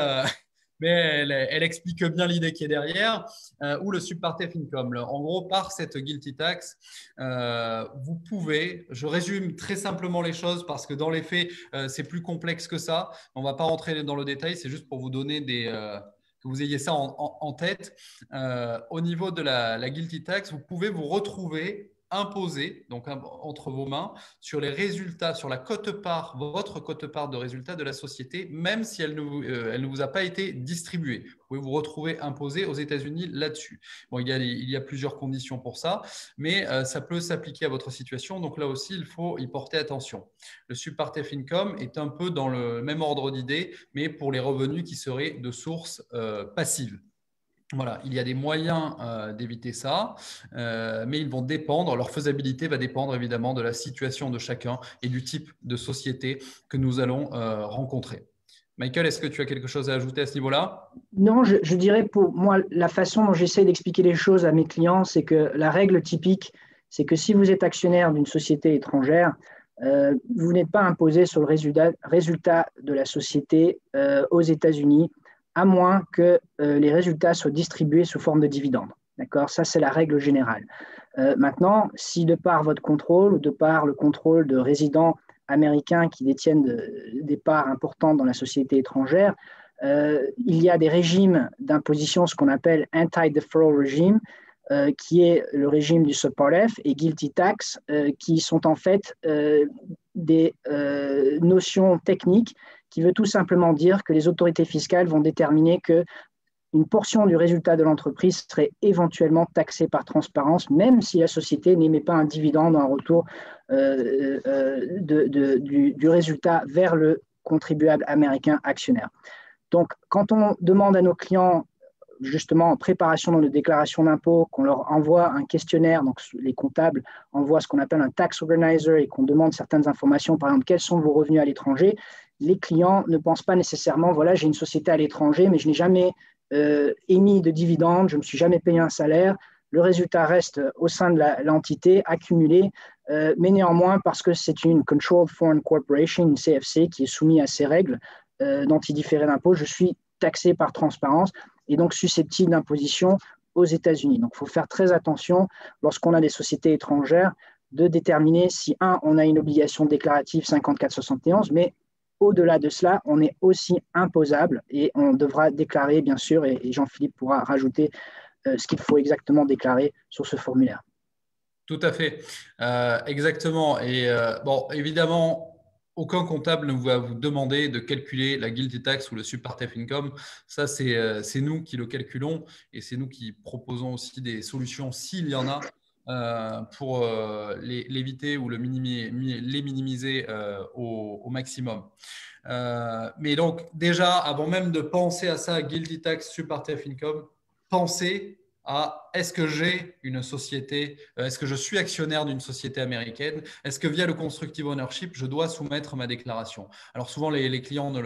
mais elle explique bien l'idée qui est derrière, ou le subpartef income. En gros, par cette guilty tax, vous pouvez, je résume très simplement les choses parce que dans les faits, c'est plus complexe que ça. On ne va pas rentrer dans le détail, c'est juste pour vous donner que vous ayez ça en tête. Au niveau de la guilty tax, vous pouvez vous retrouver imposé, donc entre vos mains, sur les résultats, sur la quote-part, votre quote-part de résultats de la société, même si elle ne vous a pas été distribuée. Vous pouvez vous retrouver imposé aux États-Unis là-dessus. Bon, il y a plusieurs conditions pour ça, mais ça peut s'appliquer à votre situation. Donc là aussi, il faut y porter attention. Le subpartef income est un peu dans le même ordre d'idée, mais pour les revenus qui seraient de source passive. Voilà, il y a des moyens d'éviter ça, mais ils vont dépendre, leur faisabilité va dépendre évidemment de la situation de chacun et du type de société que nous allons rencontrer. Michael, est-ce que tu as quelque chose à ajouter à ce niveau-là? Non, je dirais pour moi, la façon dont j'essaie d'expliquer les choses à mes clients, c'est que la règle typique, c'est que si vous êtes actionnaire d'une société étrangère, vous n'êtes pas imposé sur le résultat de la société aux États-Unis, à moins que les résultats soient distribués sous forme de dividendes. D'accord? Ça, c'est la règle générale. Maintenant, si de par votre contrôle ou de par le contrôle de résidents américains qui détiennent des parts importantes dans la société étrangère, il y a des régimes d'imposition, ce qu'on appelle anti-deferral regime, qui est le régime du subpartef, et guilty tax, qui sont en fait des notions techniques qui veut tout simplement dire que les autorités fiscales vont déterminer qu'une portion du résultat de l'entreprise serait éventuellement taxée par transparence, même si la société n'émet pas un dividende en retour du résultat vers le contribuable américain actionnaire. Donc, quand on demande à nos clients, justement en préparation dans nos déclarations d'impôt, qu'on leur envoie un questionnaire, donc les comptables envoient ce qu'on appelle un tax organizer et qu'on demande certaines informations, par exemple, quels sont vos revenus à l'étranger, les clients ne pensent pas nécessairement, voilà, j'ai une société à l'étranger, mais je n'ai jamais émis de dividendes, je ne me suis jamais payé un salaire, le résultat reste au sein de l'entité accumulé, mais néanmoins, parce que c'est une Controlled Foreign Corporation, une CFC, qui est soumise à ces règles d'antidifféré d'impôt, je suis taxé par transparence et donc susceptible d'imposition aux États-Unis. Donc, il faut faire très attention lorsqu'on a des sociétés étrangères de déterminer si, on a une obligation déclarative 54-71, mais au-delà de cela, on est aussi imposable et on devra déclarer, bien sûr, et Jean-Philippe pourra rajouter ce qu'il faut exactement déclarer sur ce formulaire. Tout à fait, exactement. Et bon, évidemment, aucun comptable ne va vous demander de calculer la guilty tax ou le subpartef income. Ça, c'est nous qui le calculons et c'est nous qui proposons aussi des solutions s'il y en a pour l'éviter ou les minimiser au maximum. Mais donc, déjà, avant même de penser à ça, guilty tax, subpartef income, pensez à est-ce que j'ai une société, est-ce que je suis actionnaire d'une société américaine, est-ce que via le constructive ownership, je dois soumettre ma déclaration. Alors souvent, les clients ne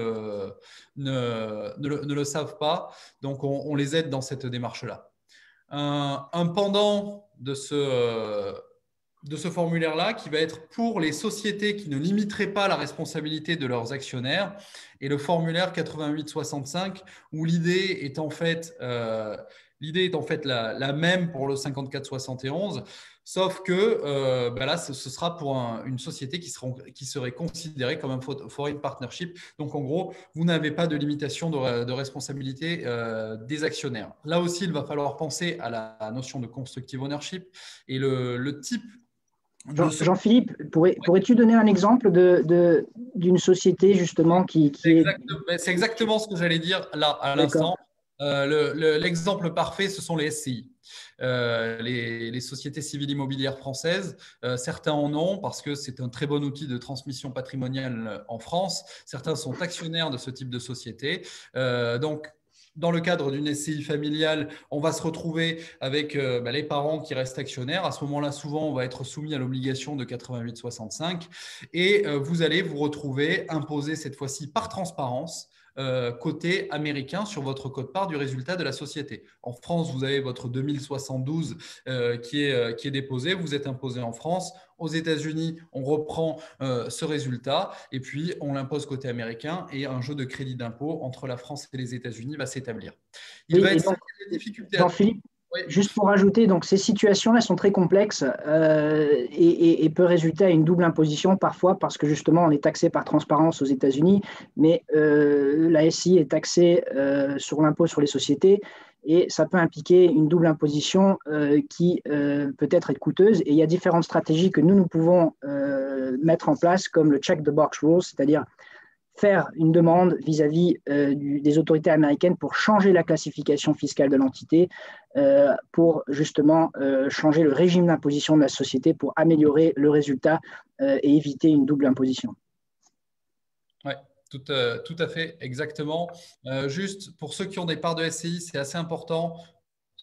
le savent pas, donc on les aide dans cette démarche-là. Un pendant de ce formulaire-là qui va être pour les sociétés qui ne limiteraient pas la responsabilité de leurs actionnaires et le formulaire 8865 où l'idée est en fait la même pour le 5471, sauf que là, ce sera pour une société qui serait considérée comme un foreign partnership. Donc, en gros, vous n'avez pas de limitation de responsabilité des actionnaires. Là aussi, il va falloir penser à la notion de constructive ownership et le type. Jean-Philippe, pourrais-tu donner un exemple d'une société justement qui est… C'est exactement ce que j'allais dire là à l'instant. L'exemple parfait, ce sont les SCI, les sociétés civiles immobilières françaises. Certains en ont parce que c'est un très bon outil de transmission patrimoniale en France. Certains sont actionnaires de ce type de société. Donc, dans le cadre d'une SCI familiale, on va se retrouver avec les parents qui restent actionnaires. À ce moment-là, souvent, on va être soumis à l'obligation de 88-65 et vous allez vous retrouver imposé cette fois-ci par transparence côté américain sur votre quote-part du résultat de la société. En France, vous avez votre 2072 qui est déposé, vous êtes imposé en France. Aux États-Unis, on reprend ce résultat et puis on l'impose côté américain et un jeu de crédit d'impôt entre la France et les États-Unis va s'établir. Il va être donc, des difficultés. Jean-Philippe, Oui. juste pour rajouter, donc ces situations-là sont très complexes et peuvent résulter à une double imposition parfois parce que justement on est taxé par transparence aux États-Unis, mais la SCI est taxée sur l'impôt sur les sociétés et ça peut impliquer une double imposition qui peut-être être coûteuse. Et il y a différentes stratégies que nous pouvons mettre en place comme le check the box rules, c'est-à-dire faire une demande vis-à-vis des autorités américaines pour changer la classification fiscale de l'entité, pour justement changer le régime d'imposition de la société pour améliorer le résultat et éviter une double imposition. Oui, tout à fait, exactement. Juste pour ceux qui ont des parts de SCI, c'est assez important.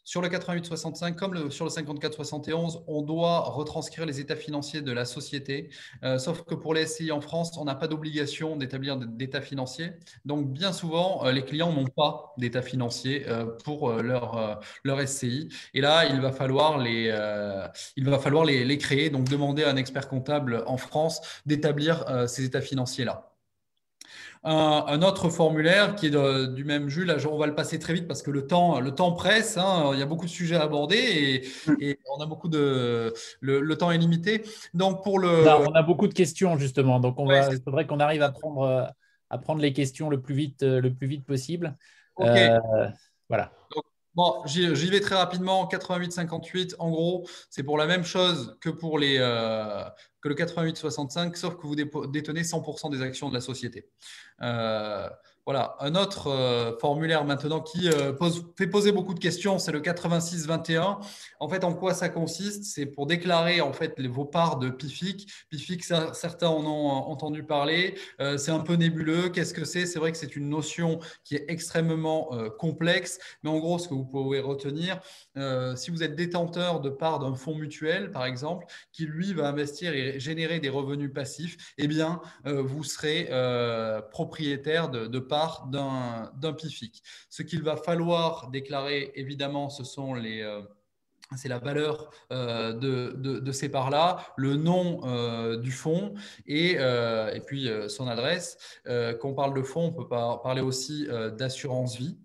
Sur le 88-65, comme sur le 54-71, on doit retranscrire les états financiers de la société. Sauf que pour les SCI en France, on n'a pas d'obligation d'établir d'état financier. Donc, bien souvent, les clients n'ont pas d'état financier pour leur SCI. Et là, il va falloir les créer. Donc, demander à un expert comptable en France d'établir ces états financiers-là. Un autre formulaire qui est du même jus. Là, on va le passer très vite parce que le temps presse. Hein, il y a beaucoup de sujets à aborder et on a beaucoup le temps est limité. Donc pour le. On a beaucoup de questions justement. Donc il faudrait qu'on arrive à prendre les questions le plus vite possible. Okay. Voilà. Donc, bon, j'y vais très rapidement. 88-58, en gros, c'est pour la même chose que pour que le 88-65, sauf que vous détenez 100% des actions de la société. Voilà. Un autre formulaire maintenant qui fait poser beaucoup de questions, c'est le 86-21. En fait, en quoi ça consiste? C'est pour déclarer en fait vos parts de PIFIC. PIFIC, certains en ont entendu parler. C'est un peu nébuleux. Qu'est-ce que c'est? C'est vrai que c'est une notion qui est extrêmement complexe, mais en gros, ce que vous pouvez retenir, si vous êtes détenteur de parts d'un fonds mutuel, par exemple, qui lui va investir et générer des revenus passifs, eh bien, vous serez propriétaire de parts d'un PIFIC. Ce qu'il va falloir déclarer, évidemment, c'est la valeur de ces parts-là, le nom du fonds et puis son adresse. Quand on parle de fonds, on peut parler aussi d'assurance vie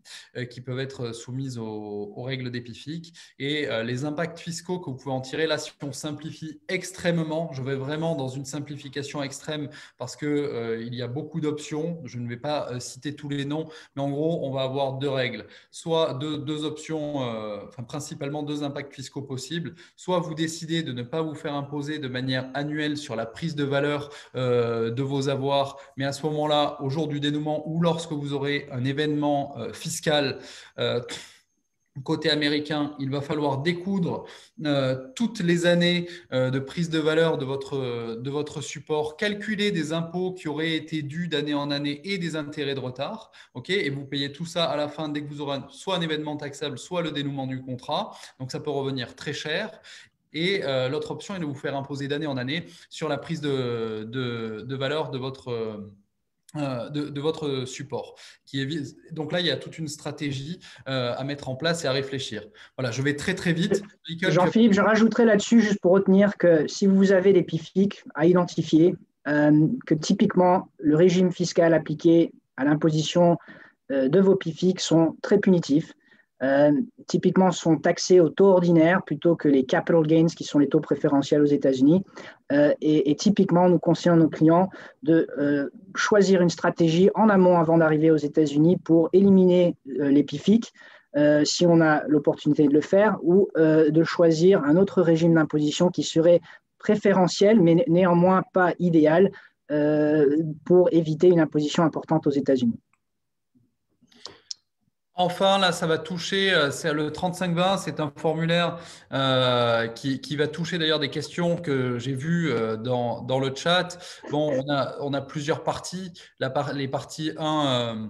qui peuvent être soumises aux règles des PIFIC et les impacts fiscaux que vous pouvez en tirer. Là, si on simplifie extrêmement, je vais vraiment dans une simplification extrême parce qu'il y a beaucoup d'options. Je ne vais pas citer tous les noms, mais en gros, on va avoir deux règles, soit deux options, principalement deux impacts fiscaux possibles. Soit vous décidez de ne pas vous faire imposer de manière annuelle sur la prise de valeur de vos avoirs, mais à ce moment-là, au jour du dénouement ou lorsque vous aurez un événement fiscal côté américain, il va falloir découdre toutes les années de prise de valeur de votre support, calculer des impôts qui auraient été dus d'année en année et des intérêts de retard. Okay, et vous payez tout ça à la fin dès que vous aurez soit un événement taxable, soit le dénouement du contrat. Donc, ça peut revenir très cher. Et l'autre option est de vous faire imposer d'année en année sur la prise de valeur de votre support. Donc là, il y a toute une stratégie à mettre en place et à réfléchir. Voilà, je vais très très vite. Jean-Philippe, je rajouterai là-dessus juste pour retenir que si vous avez des PIFIC à identifier, que typiquement le régime fiscal appliqué à l'imposition de vos PIFIC sont très punitifs. Typiquement sont taxés au taux ordinaire plutôt que les capital gains qui sont les taux préférentiels aux États-Unis. Et typiquement, nous conseillons à nos clients de choisir une stratégie en amont avant d'arriver aux États-Unis pour éliminer les PIFIC si on a l'opportunité de le faire ou de choisir un autre régime d'imposition qui serait préférentiel mais néanmoins pas idéal pour éviter une imposition importante aux États-Unis. Enfin, là, ça va toucher, c'est le 3520, c'est un formulaire qui va toucher d'ailleurs des questions que j'ai vues dans le chat. Bon, on a plusieurs parties. Les parties 1…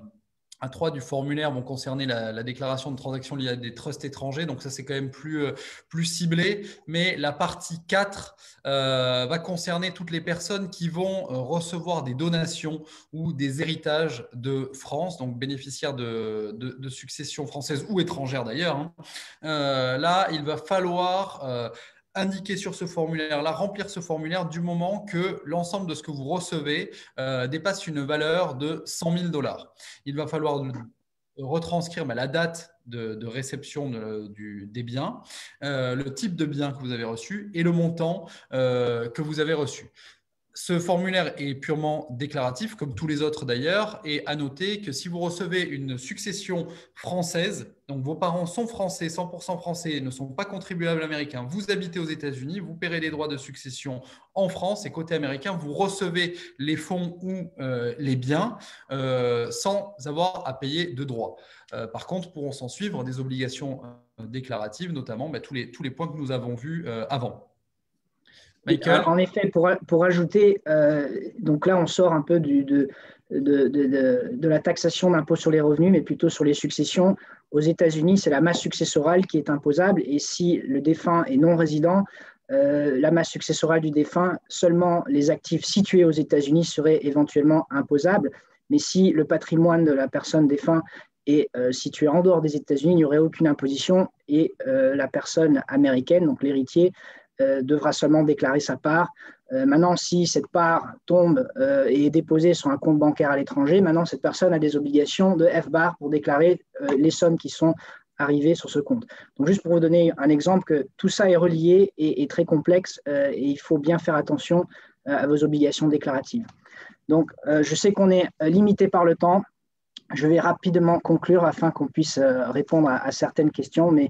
A3 du formulaire vont concerner la déclaration de transactions liées à des trusts étrangers. Donc, ça, c'est quand même plus ciblé. Mais la partie 4 va concerner toutes les personnes qui vont recevoir des donations ou des héritages de France, donc bénéficiaires de succession française ou étrangère d'ailleurs. Hein. Là, il va falloir indiquer sur ce formulaire-là, remplir ce formulaire du moment que l'ensemble de ce que vous recevez dépasse une valeur de 100 000 $. Il va falloir retranscrire la date de réception des biens, le type de bien que vous avez reçu et le montant que vous avez reçu. Ce formulaire est purement déclaratif, comme tous les autres d'ailleurs, et à noter que si vous recevez une succession française, donc vos parents sont français, 100% français, ne sont pas contribuables américains, vous habitez aux États-Unis, vous paierez les droits de succession en France, et côté américain, vous recevez les fonds ou les biens sans avoir à payer de droits. Par contre, pourront s'en suivre des obligations déclaratives, notamment tous les points que nous avons vus avant. Michael. En effet, pour ajouter, donc là, on sort un peu de la taxation d'impôt sur les revenus, mais plutôt sur les successions. Aux États-Unis, c'est la masse successorale qui est imposable. Et si le défunt est non résident, la masse successorale du défunt, seulement les actifs situés aux États-Unis seraient éventuellement imposables. Mais si le patrimoine de la personne défunte est situé en dehors des États-Unis, il n'y aurait aucune imposition et la personne américaine, donc l'héritier, devra seulement déclarer sa part. Maintenant, si cette part tombe et est déposée sur un compte bancaire à l'étranger, maintenant, cette personne a des obligations de FBAR pour déclarer les sommes qui sont arrivées sur ce compte. Donc, juste pour vous donner un exemple, que tout ça est relié et très complexe et il faut bien faire attention à vos obligations déclaratives. Donc, je sais qu'on est limité par le temps. Je vais rapidement conclure afin qu'on puisse répondre à certaines questions. Mais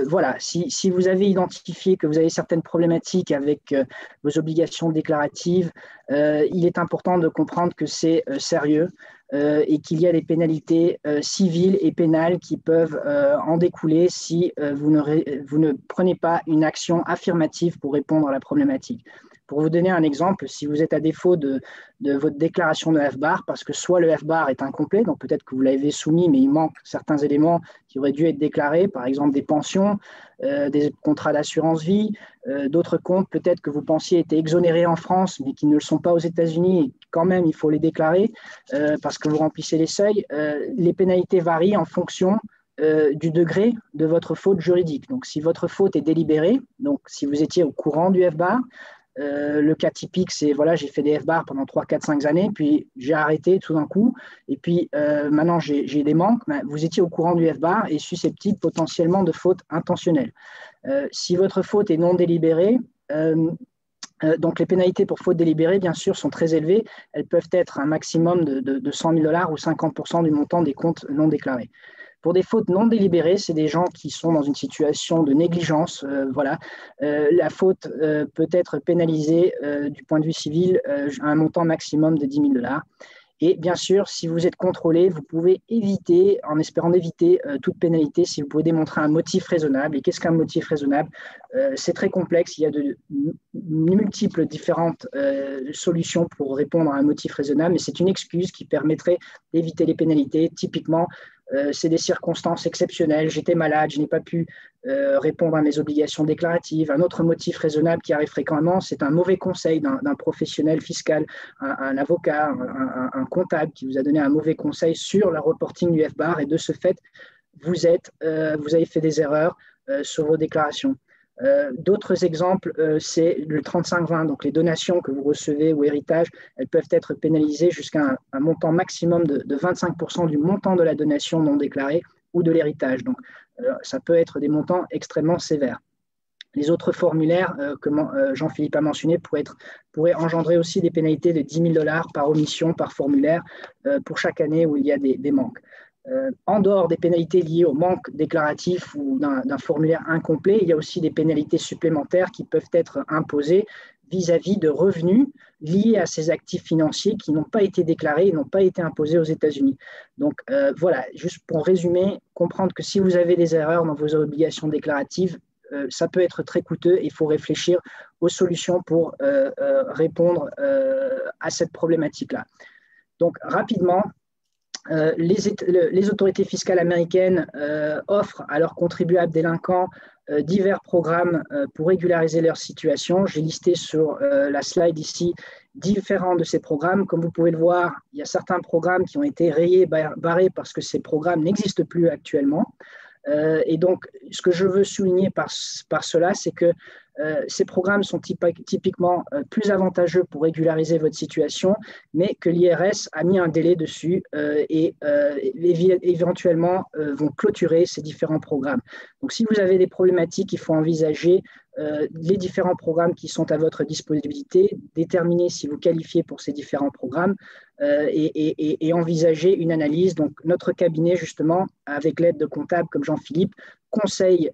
voilà, si vous avez identifié que vous avez certaines problématiques avec vos obligations déclaratives, il est important de comprendre que c'est sérieux et qu'il y a des pénalités civiles et pénales qui peuvent en découler si vous ne prenez pas une action affirmative pour répondre à la problématique. Pour vous donner un exemple, si vous êtes à défaut de votre déclaration de FBAR, parce que soit le FBAR est incomplet, donc peut-être que vous l'avez soumis, mais il manque certains éléments qui auraient dû être déclarés, par exemple des pensions, des contrats d'assurance vie, d'autres comptes peut-être que vous pensiez étaient exonérés en France, mais qui ne le sont pas aux États-Unis, et quand même il faut les déclarer parce que vous remplissez les seuils. Les pénalités varient en fonction du degré de votre faute juridique. Donc si votre faute est délibérée, donc si vous étiez au courant du FBAR, le cas typique, c'est voilà, j'ai fait des FBAR pendant 3, 4, 5 années, puis j'ai arrêté tout d'un coup, et puis maintenant j'ai des manques. Vous étiez au courant du FBAR et susceptible potentiellement de faute intentionnelle. Si votre faute est non délibérée, donc les pénalités pour faute délibérée, bien sûr, sont très élevées. Elles peuvent être un maximum de 100 000 $ ou 50% du montant des comptes non déclarés. Pour des fautes non délibérées, c'est des gens qui sont dans une situation de négligence. Voilà. La faute peut être pénalisée du point de vue civil à un montant maximum de 10 000 $. Et bien sûr, si vous êtes contrôlé, vous pouvez éviter, en espérant éviter toute pénalité, si vous pouvez démontrer un motif raisonnable. Et qu'est-ce qu'un motif raisonnable? C'est très complexe. Il y a de multiples différentes solutions pour répondre à un motif raisonnable, mais c'est une excuse qui permettrait d'éviter les pénalités. Typiquement, c'est des circonstances exceptionnelles. J'étais malade, je n'ai pas pu répondre à mes obligations déclaratives. Un autre motif raisonnable qui arrive fréquemment, c'est un mauvais conseil d'un professionnel fiscal, un avocat, un comptable qui vous a donné un mauvais conseil sur le reporting du FBAR et de ce fait, vous avez fait des erreurs sur vos déclarations. D'autres exemples, c'est le 35-20, donc les donations que vous recevez ou héritage, elles peuvent être pénalisées jusqu'à un montant maximum de 25% du montant de la donation non déclarée ou de l'héritage. Donc, ça peut être des montants extrêmement sévères. Les autres formulaires que Jean-Philippe a mentionnés pourraient engendrer aussi des pénalités de 10 000 $ par omission, par formulaire, pour chaque année où il y a des manques. En dehors des pénalités liées au manque déclaratif ou d'un formulaire incomplet, il y a aussi des pénalités supplémentaires qui peuvent être imposées vis-à-vis de revenus liés à ces actifs financiers qui n'ont pas été déclarés et n'ont pas été imposés aux États-Unis. Donc voilà, juste pour résumer, comprendre que si vous avez des erreurs dans vos obligations déclaratives, ça peut être très coûteux et il faut réfléchir aux solutions pour répondre à cette problématique-là. Donc rapidement, Les autorités fiscales américaines offrent à leurs contribuables délinquants divers programmes pour régulariser leur situation. J'ai listé sur la slide ici différents de ces programmes. Comme vous pouvez le voir, il y a certains programmes qui ont été rayés, barrés parce que ces programmes n'existent plus actuellement. Et donc, ce que je veux souligner par cela, c'est que ces programmes sont typiquement plus avantageux pour régulariser votre situation, mais que l'IRS a mis un délai dessus et éventuellement vont clôturer ces différents programmes. Donc, si vous avez des problématiques, il faut envisager les différents programmes qui sont à votre disponibilité, déterminer si vous qualifiez pour ces différents programmes et envisager une analyse. Donc, notre cabinet, justement, avec l'aide de comptables comme Jean-Philippe, conseille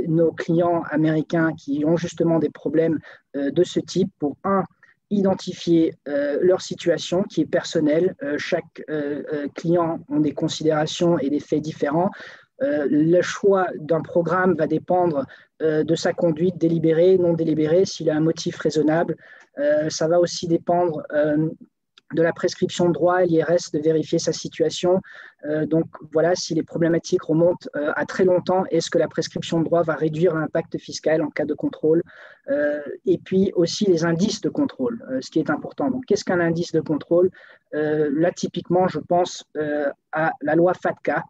nos clients américains qui ont justement des problèmes de ce type pour, identifier leur situation qui est personnelle. Chaque client a des considérations et des faits différents. Le choix d'un programme va dépendre de sa conduite délibérée, non délibérée, s'il a un motif raisonnable. Ça va aussi dépendre de la prescription de droit, l'IRS de vérifier sa situation. Donc voilà, si les problématiques remontent à très longtemps, est-ce que la prescription de droit va réduire l'impact fiscal en cas de contrôle? Et puis aussi les indices de contrôle, ce qui est important. Donc qu'est-ce qu'un indice de contrôle? Là, typiquement, je pense à la loi FATCA,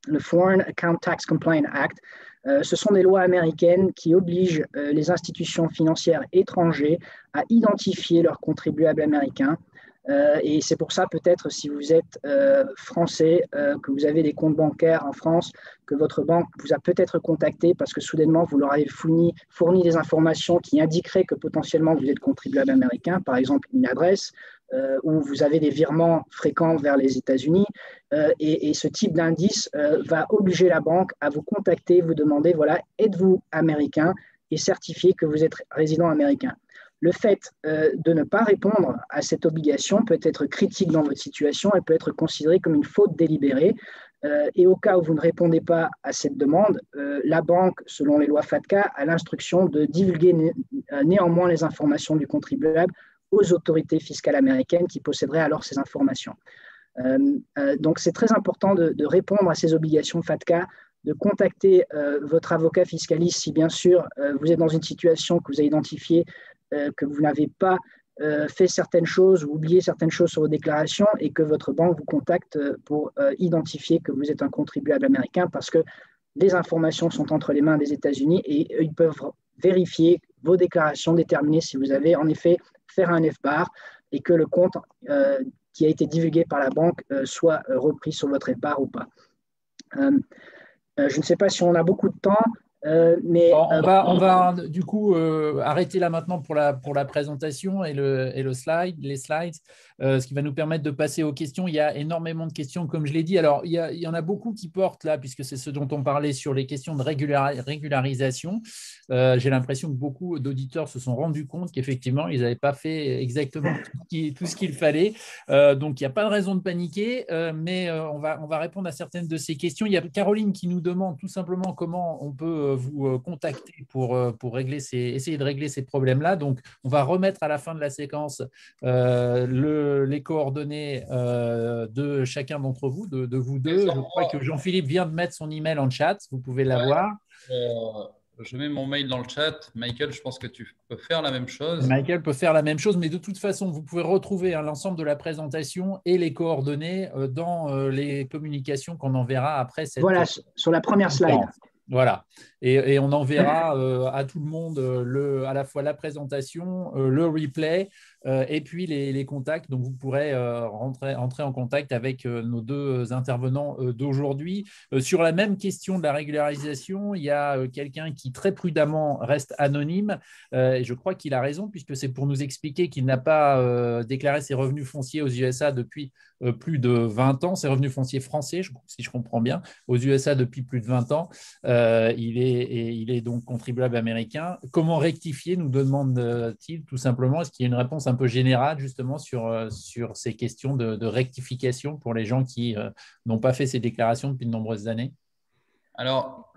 le Foreign Account Tax Compliance Act. Ce sont des lois américaines qui obligent les institutions financières étrangères à identifier leurs contribuables américains. Et c'est pour ça, peut-être, si vous êtes français, que vous avez des comptes bancaires en France, que votre banque vous a peut-être contacté parce que soudainement, vous leur avez fourni des informations qui indiqueraient que potentiellement vous êtes contribuable américain, par exemple une adresse, où vous avez des virements fréquents vers les États-Unis. Et ce type d'indice va obliger la banque à vous contacter, vous demander, voilà, êtes-vous américain et certifier que vous êtes résident américain. Le fait de ne pas répondre à cette obligation peut être critique dans votre situation et peut être considéré comme une faute délibérée. Et au cas où vous ne répondez pas à cette demande, la banque, selon les lois FATCA, a l'instruction de divulguer néanmoins les informations du contribuable aux autorités fiscales américaines qui posséderaient alors ces informations. Donc, c'est très important de répondre à ces obligations FATCA, de contacter votre avocat fiscaliste si, bien sûr, vous êtes dans une situation que vous avez identifiée, que vous n'avez pas fait certaines choses ou oublié certaines choses sur vos déclarations et que votre banque vous contacte pour identifier que vous êtes un contribuable américain parce que les informations sont entre les mains des États-Unis et ils peuvent vérifier vos déclarations, déterminer si vous avez en effet fait un FBAR et que le compte qui a été divulgué par la banque soit repris sur votre FBAR ou pas. Je ne sais pas si on a beaucoup de temps. Mais on va du coup arrêter là maintenant pour la présentation et les slides, ce qui va nous permettre de passer aux questions. Il y a énormément de questions, comme je l'ai dit. Alors, il y en a beaucoup qui portent là, puisque c'est ce dont on parlait sur les questions de régularisation. J'ai l'impression que beaucoup d'auditeurs se sont rendus compte qu'effectivement, ils n'avaient pas fait exactement tout ce qu'il fallait. Donc, il n'y a pas de raison de paniquer, mais on va répondre à certaines de ces questions. Il y a Caroline qui nous demande tout simplement comment on peut vous contacter pour essayer de régler ces problèmes-là. Donc, on va remettre à la fin de la séquence les coordonnées de chacun d'entre vous, de vous deux. Je crois que Jean-Philippe vient de mettre son email en chat. Vous pouvez l'avoir. Je mets mon mail dans le chat. Michael, je pense que tu peux faire la même chose. Michael peut faire la même chose, mais de toute façon, vous pouvez retrouver l'ensemble de la présentation et les coordonnées dans les communications qu'on enverra après cette… Voilà, sur la première slide. Voilà, et on enverra à tout le monde à la fois la présentation, le replay et puis les contacts. Donc, vous pourrez entrer en contact avec nos deux intervenants d'aujourd'hui. Sur la même question de la régularisation, il y a quelqu'un qui très prudemment reste anonyme et je crois qu'il a raison puisque c'est pour nous expliquer qu'il n'a pas déclaré ses revenus fonciers aux USA depuis plus de 20 ans, ses revenus fonciers français, si je comprends bien, aux USA depuis plus de 20 ans. Il est donc contribuable américain. Comment rectifier, nous demande-t-il tout simplement. Est-ce qu'il y a une réponse un peu générale justement sur ces questions de rectification pour les gens qui n'ont pas fait ces déclarations depuis de nombreuses années? Alors,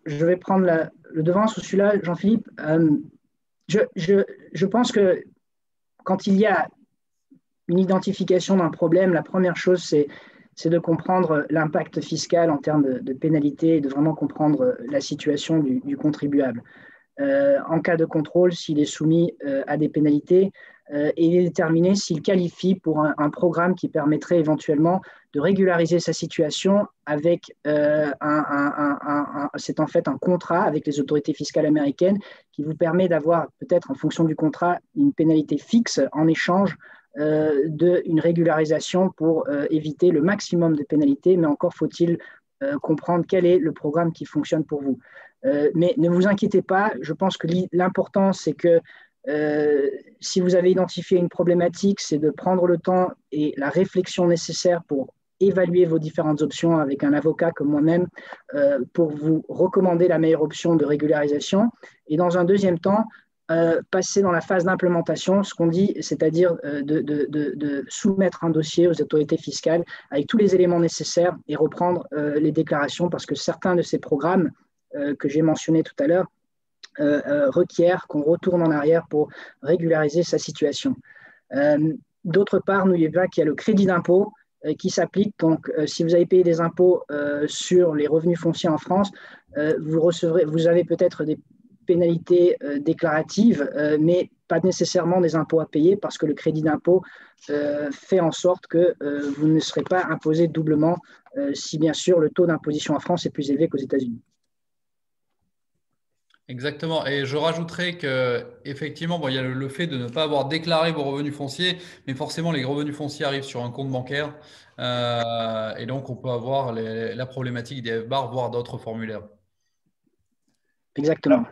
je vais prendre le devant sur celui-là, Jean-Philippe. Je pense que quand il y a une identification d'un problème, la première chose, c'est c'est de comprendre l'impact fiscal en termes de pénalité et de vraiment comprendre la situation du contribuable. En cas de contrôle, s'il est soumis à des pénalités, et déterminer s'il qualifie pour un programme qui permettrait éventuellement de régulariser sa situation avec c'est en fait un contrat avec les autorités fiscales américaines qui vous permet d'avoir peut-être en fonction du contrat une pénalité fixe en échange d'une régularisation pour éviter le maximum de pénalités, mais encore faut-il comprendre quel est le programme qui fonctionne pour vous. Mais ne vous inquiétez pas, je pense que l'important, c'est que si vous avez identifié une problématique, c'est de prendre le temps et la réflexion nécessaire pour évaluer vos différentes options avec un avocat comme moi-même pour vous recommander la meilleure option de régularisation. Et dans un deuxième temps, passer dans la phase d'implémentation, ce qu'on dit, c'est-à-dire de soumettre un dossier aux autorités fiscales avec tous les éléments nécessaires et reprendre les déclarations parce que certains de ces programmes que j'ai mentionnés tout à l'heure requiert qu'on retourne en arrière pour régulariser sa situation. D'autre part, n'oubliez pas qu'il y a le crédit d'impôt qui s'applique. Donc, si vous avez payé des impôts sur les revenus fonciers en France, vous avez peut-être des pénalités déclaratives, mais pas nécessairement des impôts à payer parce que le crédit d'impôt fait en sorte que vous ne serez pas imposé doublement si bien sûr le taux d'imposition en France est plus élevé qu'aux États-Unis. Exactement. Et je rajouterais qu'effectivement, bon, il y a le fait de ne pas avoir déclaré vos revenus fonciers, mais forcément, les revenus fonciers arrivent sur un compte bancaire. Et donc, on peut avoir la problématique des FBAR, voire d'autres formulaires. Exactement.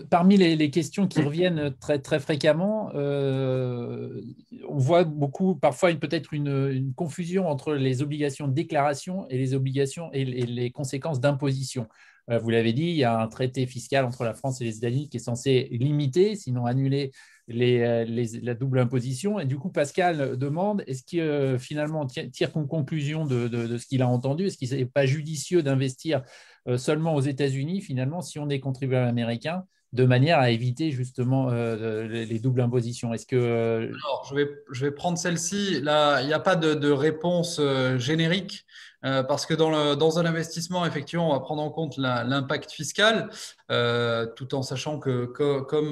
Parmi les questions qui reviennent très, très fréquemment, on voit beaucoup, parfois peut-être une confusion entre les obligations de déclaration et les obligations et les conséquences d'imposition. Vous l'avez dit, il y a un traité fiscal entre la France et les États-Unis qui est censé limiter, sinon annuler la double imposition. Et du coup, Pascal demande, est-ce qu'il finalement tire conclusion de ce qu'il a entendu? Est-ce qu'il n'est pas judicieux d'investir seulement aux États-Unis, finalement, si on est contribuable américain, de manière à éviter justement les doubles impositions? Est-ce que… Alors, je vais prendre celle-ci. Là, il n'y a pas de réponse générique. Parce que dans un investissement, effectivement, on va prendre en compte l'impact fiscal, tout en sachant que, comme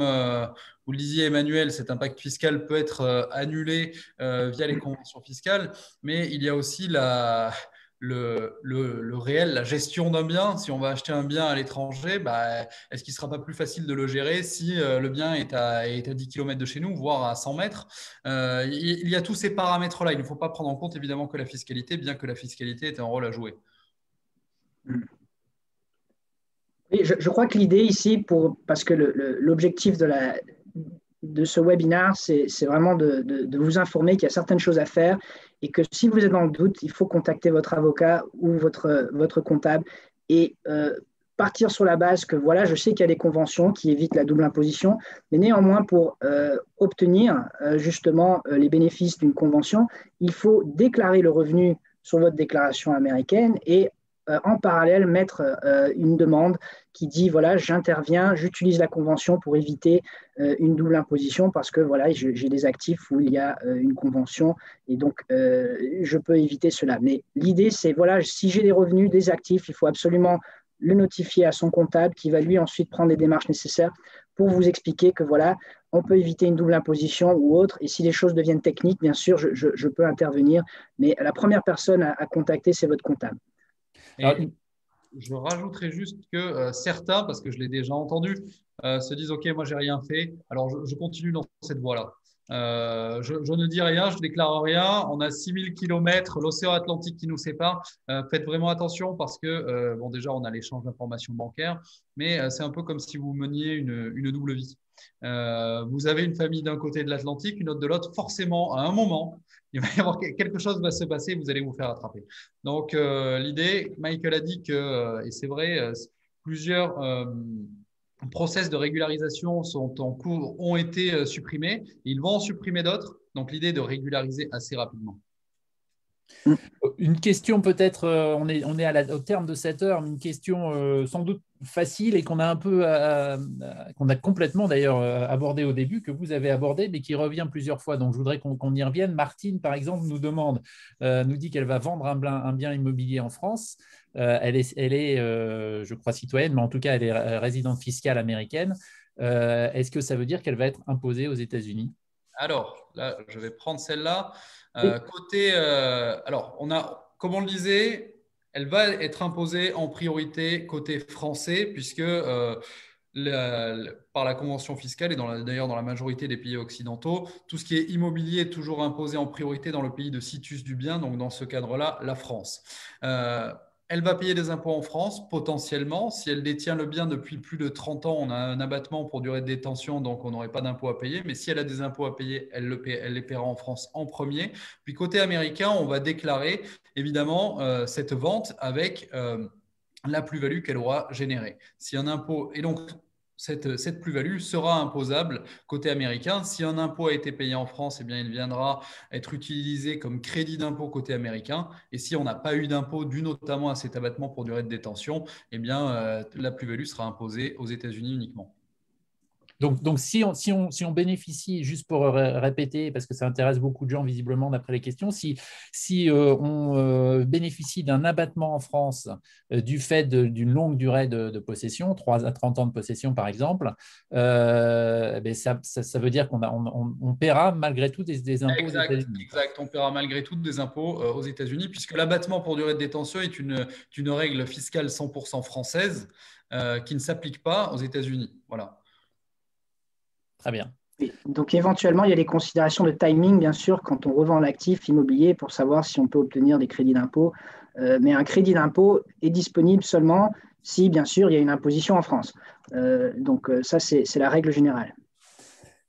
vous le disiez, Emmanuel, cet impact fiscal peut être annulé via les conventions fiscales, mais il y a aussi le réel, la gestion d'un bien. Si on va acheter un bien à l'étranger, est-ce qu'il ne sera pas plus facile de le gérer si le bien est à 10 km de chez nous, voire à 100 mètres? Il y a tous ces paramètres-là. Il ne faut pas prendre en compte évidemment que la fiscalité, bien que la fiscalité ait un rôle à jouer. Oui, je crois que l'idée ici, parce que l'objectif de ce webinaire, c'est vraiment de vous informer qu'il y a certaines choses à faire et que si vous êtes dans le doute, il faut contacter votre avocat ou votre comptable et partir sur la base que voilà, je sais qu'il y a des conventions qui évitent la double imposition, mais néanmoins pour obtenir justement les bénéfices d'une convention, il faut déclarer le revenu sur votre déclaration américaine et en parallèle mettre une demande qui dit voilà, j'interviens, j'utilise la convention pour éviter une double imposition parce que voilà, j'ai des actifs où il y a une convention et donc je peux éviter cela. Mais l'idée, c'est voilà, si j'ai des revenus, des actifs, il faut absolument le notifier à son comptable qui va lui ensuite prendre les démarches nécessaires pour vous expliquer que voilà, on peut éviter une double imposition ou autre. Et si les choses deviennent techniques, bien sûr, je peux intervenir. Mais la première personne à contacter, c'est votre comptable. Et je rajouterais juste que certains, parce que je l'ai déjà entendu, se disent « Ok, moi, j'ai rien fait, alors je continue dans cette voie-là. Je ne dis rien, je ne déclare rien. On a 6000 km, l'océan Atlantique qui nous sépare. Faites vraiment attention parce que, bon, déjà, on a l'échange d'informations bancaires, mais c'est un peu comme si vous meniez une double vie. Vous avez une famille d'un côté de l'Atlantique, une autre de l'autre. Forcément, à un moment, il va y avoir quelque chose va se passer, vous allez vous faire attraper. Donc, l'idée, Michael a dit que, et c'est vrai, plusieurs process de régularisation sont en cours, ont été supprimés. Ils vont en supprimer d'autres. Donc, l'idée est de régulariser assez rapidement. Une question peut-être, on est au terme de cette heure, mais une question sans doute facile et qu'on a un peu, qu'on a complètement d'ailleurs abordé au début, que vous avez abordé, mais qui revient plusieurs fois. Donc je voudrais qu'on y revienne. Martine, par exemple, nous dit qu'elle va vendre un bien immobilier en France. Elle est je crois, citoyenne, mais en tout cas, elle est résidente fiscale américaine. Est-ce que ça veut dire qu'elle va être imposée aux États-Unis? Alors, là, je vais prendre celle-là. Oui. Alors, comme on le disait, elle va être imposée en priorité côté français, puisque par la convention fiscale et d'ailleurs dans la majorité des pays occidentaux, tout ce qui est immobilier est toujours imposé en priorité dans le pays de situs du bien, donc dans ce cadre-là, la France. Elle va payer des impôts en France, potentiellement. Si elle détient le bien depuis plus de 30 ans, on a un abattement pour durée de détention, donc on n'aurait pas d'impôts à payer. Mais si elle a des impôts à payer, elle les paiera en France en premier. Puis côté américain, on va déclarer évidemment cette vente avec la plus-value qu'elle aura générée. Si un impôt, et donc cette plus-value sera imposable côté américain. Si un impôt a été payé en France, eh bien, il viendra être utilisé comme crédit d'impôt côté américain. Et si on n'a pas eu d'impôt dû notamment à cet abattement pour durée de détention, eh bien, la plus-value sera imposée aux États-Unis uniquement. Donc si on bénéficie, juste pour répéter, parce que ça intéresse beaucoup de gens visiblement d'après les questions, si on bénéficie d'un abattement en France du fait d'une longue durée de possession, 3 à 30 ans de possession par exemple, ça veut dire qu'on paiera malgré tout des impôts aux États-Unis. Exact, on paiera malgré tout des impôts aux États-Unis, puisque l'abattement pour durée de détention est une règle fiscale 100% française qui ne s'applique pas aux États-Unis. Voilà. Très bien. Oui. Donc éventuellement, il y a des considérations de timing, bien sûr, quand on revend l'actif immobilier pour savoir si on peut obtenir des crédits d'impôt. Mais un crédit d'impôt est disponible seulement si, bien sûr, il y a une imposition en France. Donc ça, c'est la règle générale.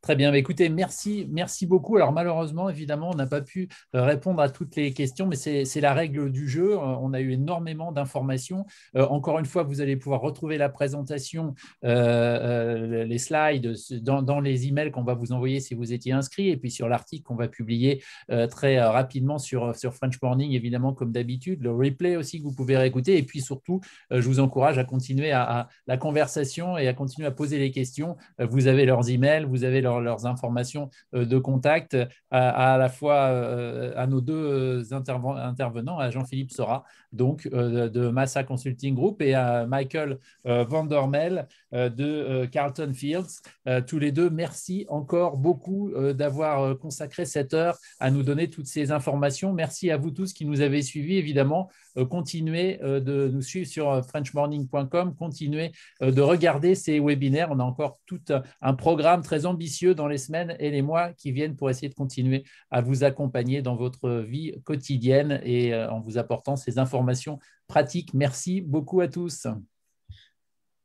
Très bien. Écoutez, merci beaucoup. Alors malheureusement, évidemment, on n'a pas pu répondre à toutes les questions, mais c'est la règle du jeu. On a eu énormément d'informations. Encore une fois, vous allez pouvoir retrouver la présentation, les slides dans les emails qu'on va vous envoyer si vous étiez inscrit, et puis sur l'article qu'on va publier très rapidement sur French Morning, évidemment, comme d'habitude. Le replay aussi que vous pouvez réécouter. Et puis surtout, je vous encourage à continuer à la conversation et à continuer à poser les questions. Vous avez leurs emails, vous avez leurs informations de contact à la fois à nos deux intervenants, à Jean-Philippe Sora, donc de Massa Consulting Group, et à Michael Vandermel de Carlton Fields. Tous les deux, merci encore beaucoup d'avoir consacré cette heure à nous donner toutes ces informations. Merci à vous tous qui nous avez suivis, évidemment. Continuez de nous suivre sur frenchmorning.com, continuez de regarder ces webinaires. On a encore tout un programme très ambitieux dans les semaines et les mois qui viennent pour essayer de continuer à vous accompagner dans votre vie quotidienne et en vous apportant ces informations pratiques. Merci beaucoup à tous.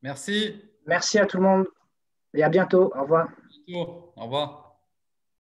Merci. Merci à tout le monde et à bientôt. Au revoir. Au revoir.